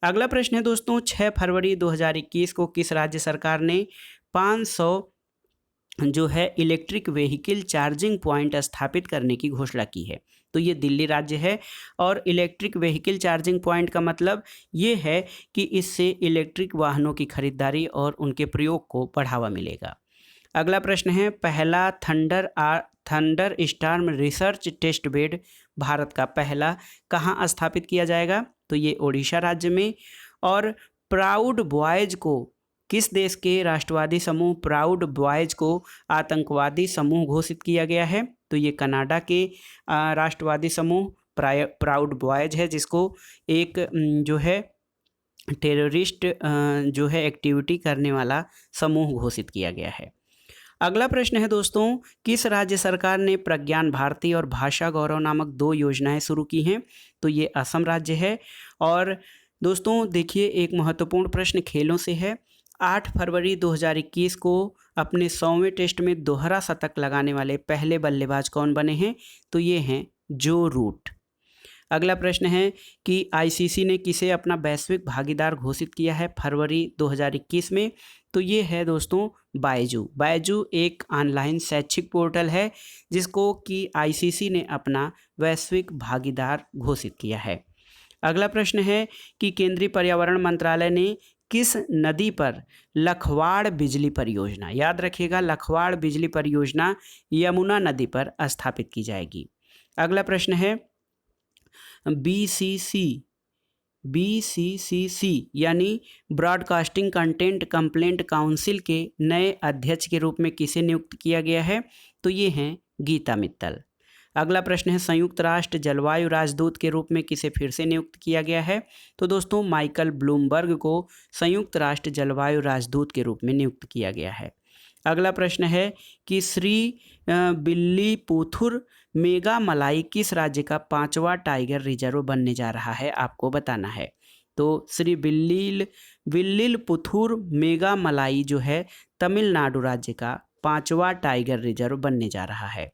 अगला प्रश्न है दोस्तों 6 फरवरी 2021 को किस राज्य सरकार ने 500 जो है इलेक्ट्रिक व्हीकल चार्जिंग पॉइंट स्थापित करने की घोषणा की है? तो ये दिल्ली राज्य है। और इलेक्ट्रिक व्हीकल चार्जिंग पॉइंट का मतलब ये है कि इससे इलेक्ट्रिक वाहनों की खरीदारी और उनके प्रयोग को बढ़ावा मिलेगा। अगला प्रश्न है पहला thunderstorm research test bed Bharat का पहला कहाँ स्थापित किया जाएगा? तो ये ओडिशा राज्य में। और प्राउड बॉयज़ को किस देश के राष्ट्रवादी समूह प्राउड बॉयज़ को आतंकवादी समूह घोषित किया गया है? तो ये कनाडा के राष्ट्रवादी समूह प्राउड बॉयज़ है जिसको एक जो है टेररिस्ट जो है एक्टिविटी करने वाला समूह घोषित किया गया है। अगला प्रश्न है दोस्तों किस राज्य सरकार ने प्रज्ञान भारती और भाषा गौरव नामक 2 योजनाएं शुरू की हैं? तो ये असम राज्य है। और दोस्तों देखिए एक महत्वपूर्ण प्रश्न खेलों से है। 8 फरवरी 2021 को अपने 100वें टेस्ट में दोहरा शतक लगाने वाले पहले बल्लेबाज कौन बने हैं? तो ये हैं जो रूट। अगला प्रश्न है कि आईसीसी ने किसे अपना वैश्विक भागीदार घोषित किया है फरवरी 2021 में? तो ये है दोस्तों बायजू। बायजू एक ऑनलाइन शैक्षिक पोर्टल है जिसको कि आईसीसी ने अपना वैश्विक भागीदार घोषित किया है। अगला प्रश्न है कि केंद्रीय पर्यावरण मंत्रालय ने किस नदी पर लखवाड़ बिजली परियोजना, याद रखिएगा लखवाड़ बिजली परियोजना यमुना नदी पर स्थापित की जाएगी। अगला प्रश्न है बीसीसी BCCC यानी ब्रॉडकास्टिंग कंटेंट कंप्लेंट काउंसिल के नए अध्यक्ष के रूप में किसे नियुक्त किया गया है? तो ये हैं गीता मित्तल। अगला प्रश्न है संयुक्त राष्ट्र जलवायु राजदूत के रूप में किसे फिर से नियुक्त किया गया है? तो दोस्तों माइकल ब्लूमबर्ग को संयुक्त राष्ट्र जलवायु राजदूत के रूप में नियुक्त किया गया है। अगला प्रश्न है कि श्री विल्लीपुथुर मेघामलाई किस राज्य का 5वां टाइगर रिजर्व बनने जा रहा है? आपको बताना है। तो श्री विल्लीपुथुर मेघामलाई जो है तमिलनाडु राज्य का 5वां टाइगर रिजर्व बनने जा रहा है।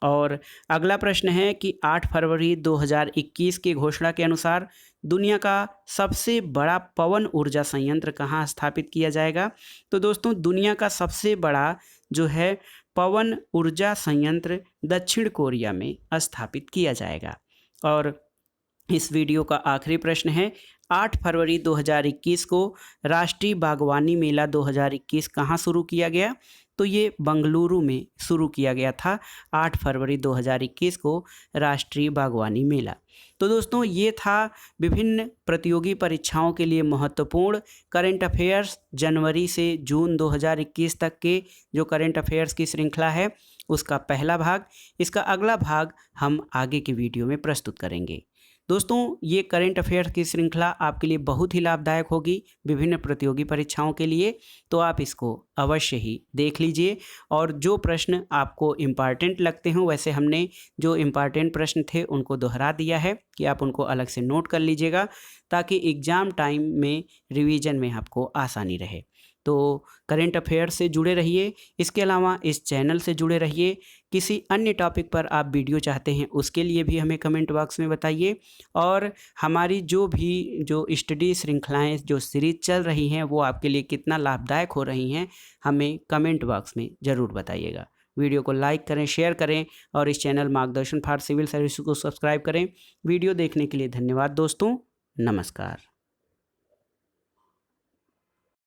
और अगला प्रश्न है कि 8 फरवरी 2021 की घोषणा के अनुसार दुनिया का सबसे बड़ा पवन ऊर्जा संयंत्र कहाँ स्थापित किया जाएगा? तो दोस्तों दुनिया का सबसे बड़ा जो है पवन ऊर्जा संयंत्र दक्षिण कोरिया में स्थापित किया जाएगा। और इस वीडियो का आखिरी प्रश्न है 8 फरवरी 2021 को राष्ट्रीय बागवानी मेला 2021 कहाँ शुरू किया गया? तो ये बंगलुरु में शुरू किया गया था 8 फरवरी 2021 को राष्ट्रीय बागवानी मेला। तो दोस्तों ये था विभिन्न प्रतियोगी परीक्षाओं के लिए महत्वपूर्ण करंट अफेयर्स जनवरी से जून 2021 तक के जो करंट अफेयर्स की श्रृंखला है उसका पहला भाग। इसका अगला भाग हम आगे की वीडियो में प्रस्तुत करेंगे। दोस्तों ये करंट अफेयर्स की श्रृंखला आपके लिए बहुत ही लाभदायक होगी विभिन्न प्रतियोगी परीक्षाओं के लिए, तो आप इसको अवश्य ही देख लीजिए। और जो प्रश्न आपको इम्पॉर्टेंट लगते हों, वैसे हमने जो इम्पॉर्टेंट प्रश्न थे उनको दोहरा दिया है कि आप उनको अलग से नोट कर लीजिएगा ताकि एग्ज़ाम टाइम में रिवीजन में आपको आसानी रहे। तो करंट अफेयर से जुड़े रहिए, इसके अलावा इस चैनल से जुड़े रहिए। किसी अन्य टॉपिक पर आप वीडियो चाहते हैं उसके लिए भी हमें कमेंट बॉक्स में बताइए। और हमारी जो स्टडी श्रृंखलाएं जो सीरीज चल रही हैं वो आपके लिए कितना लाभदायक हो रही हैं हमें कमेंट बॉक्स में ज़रूर बताइएगा। वीडियो को लाइक करें, शेयर करें और इस चैनल मार्गदर्शन फॉर सिविल सर्विस को सब्सक्राइब करें। वीडियो देखने के लिए धन्यवाद दोस्तों, नमस्कार।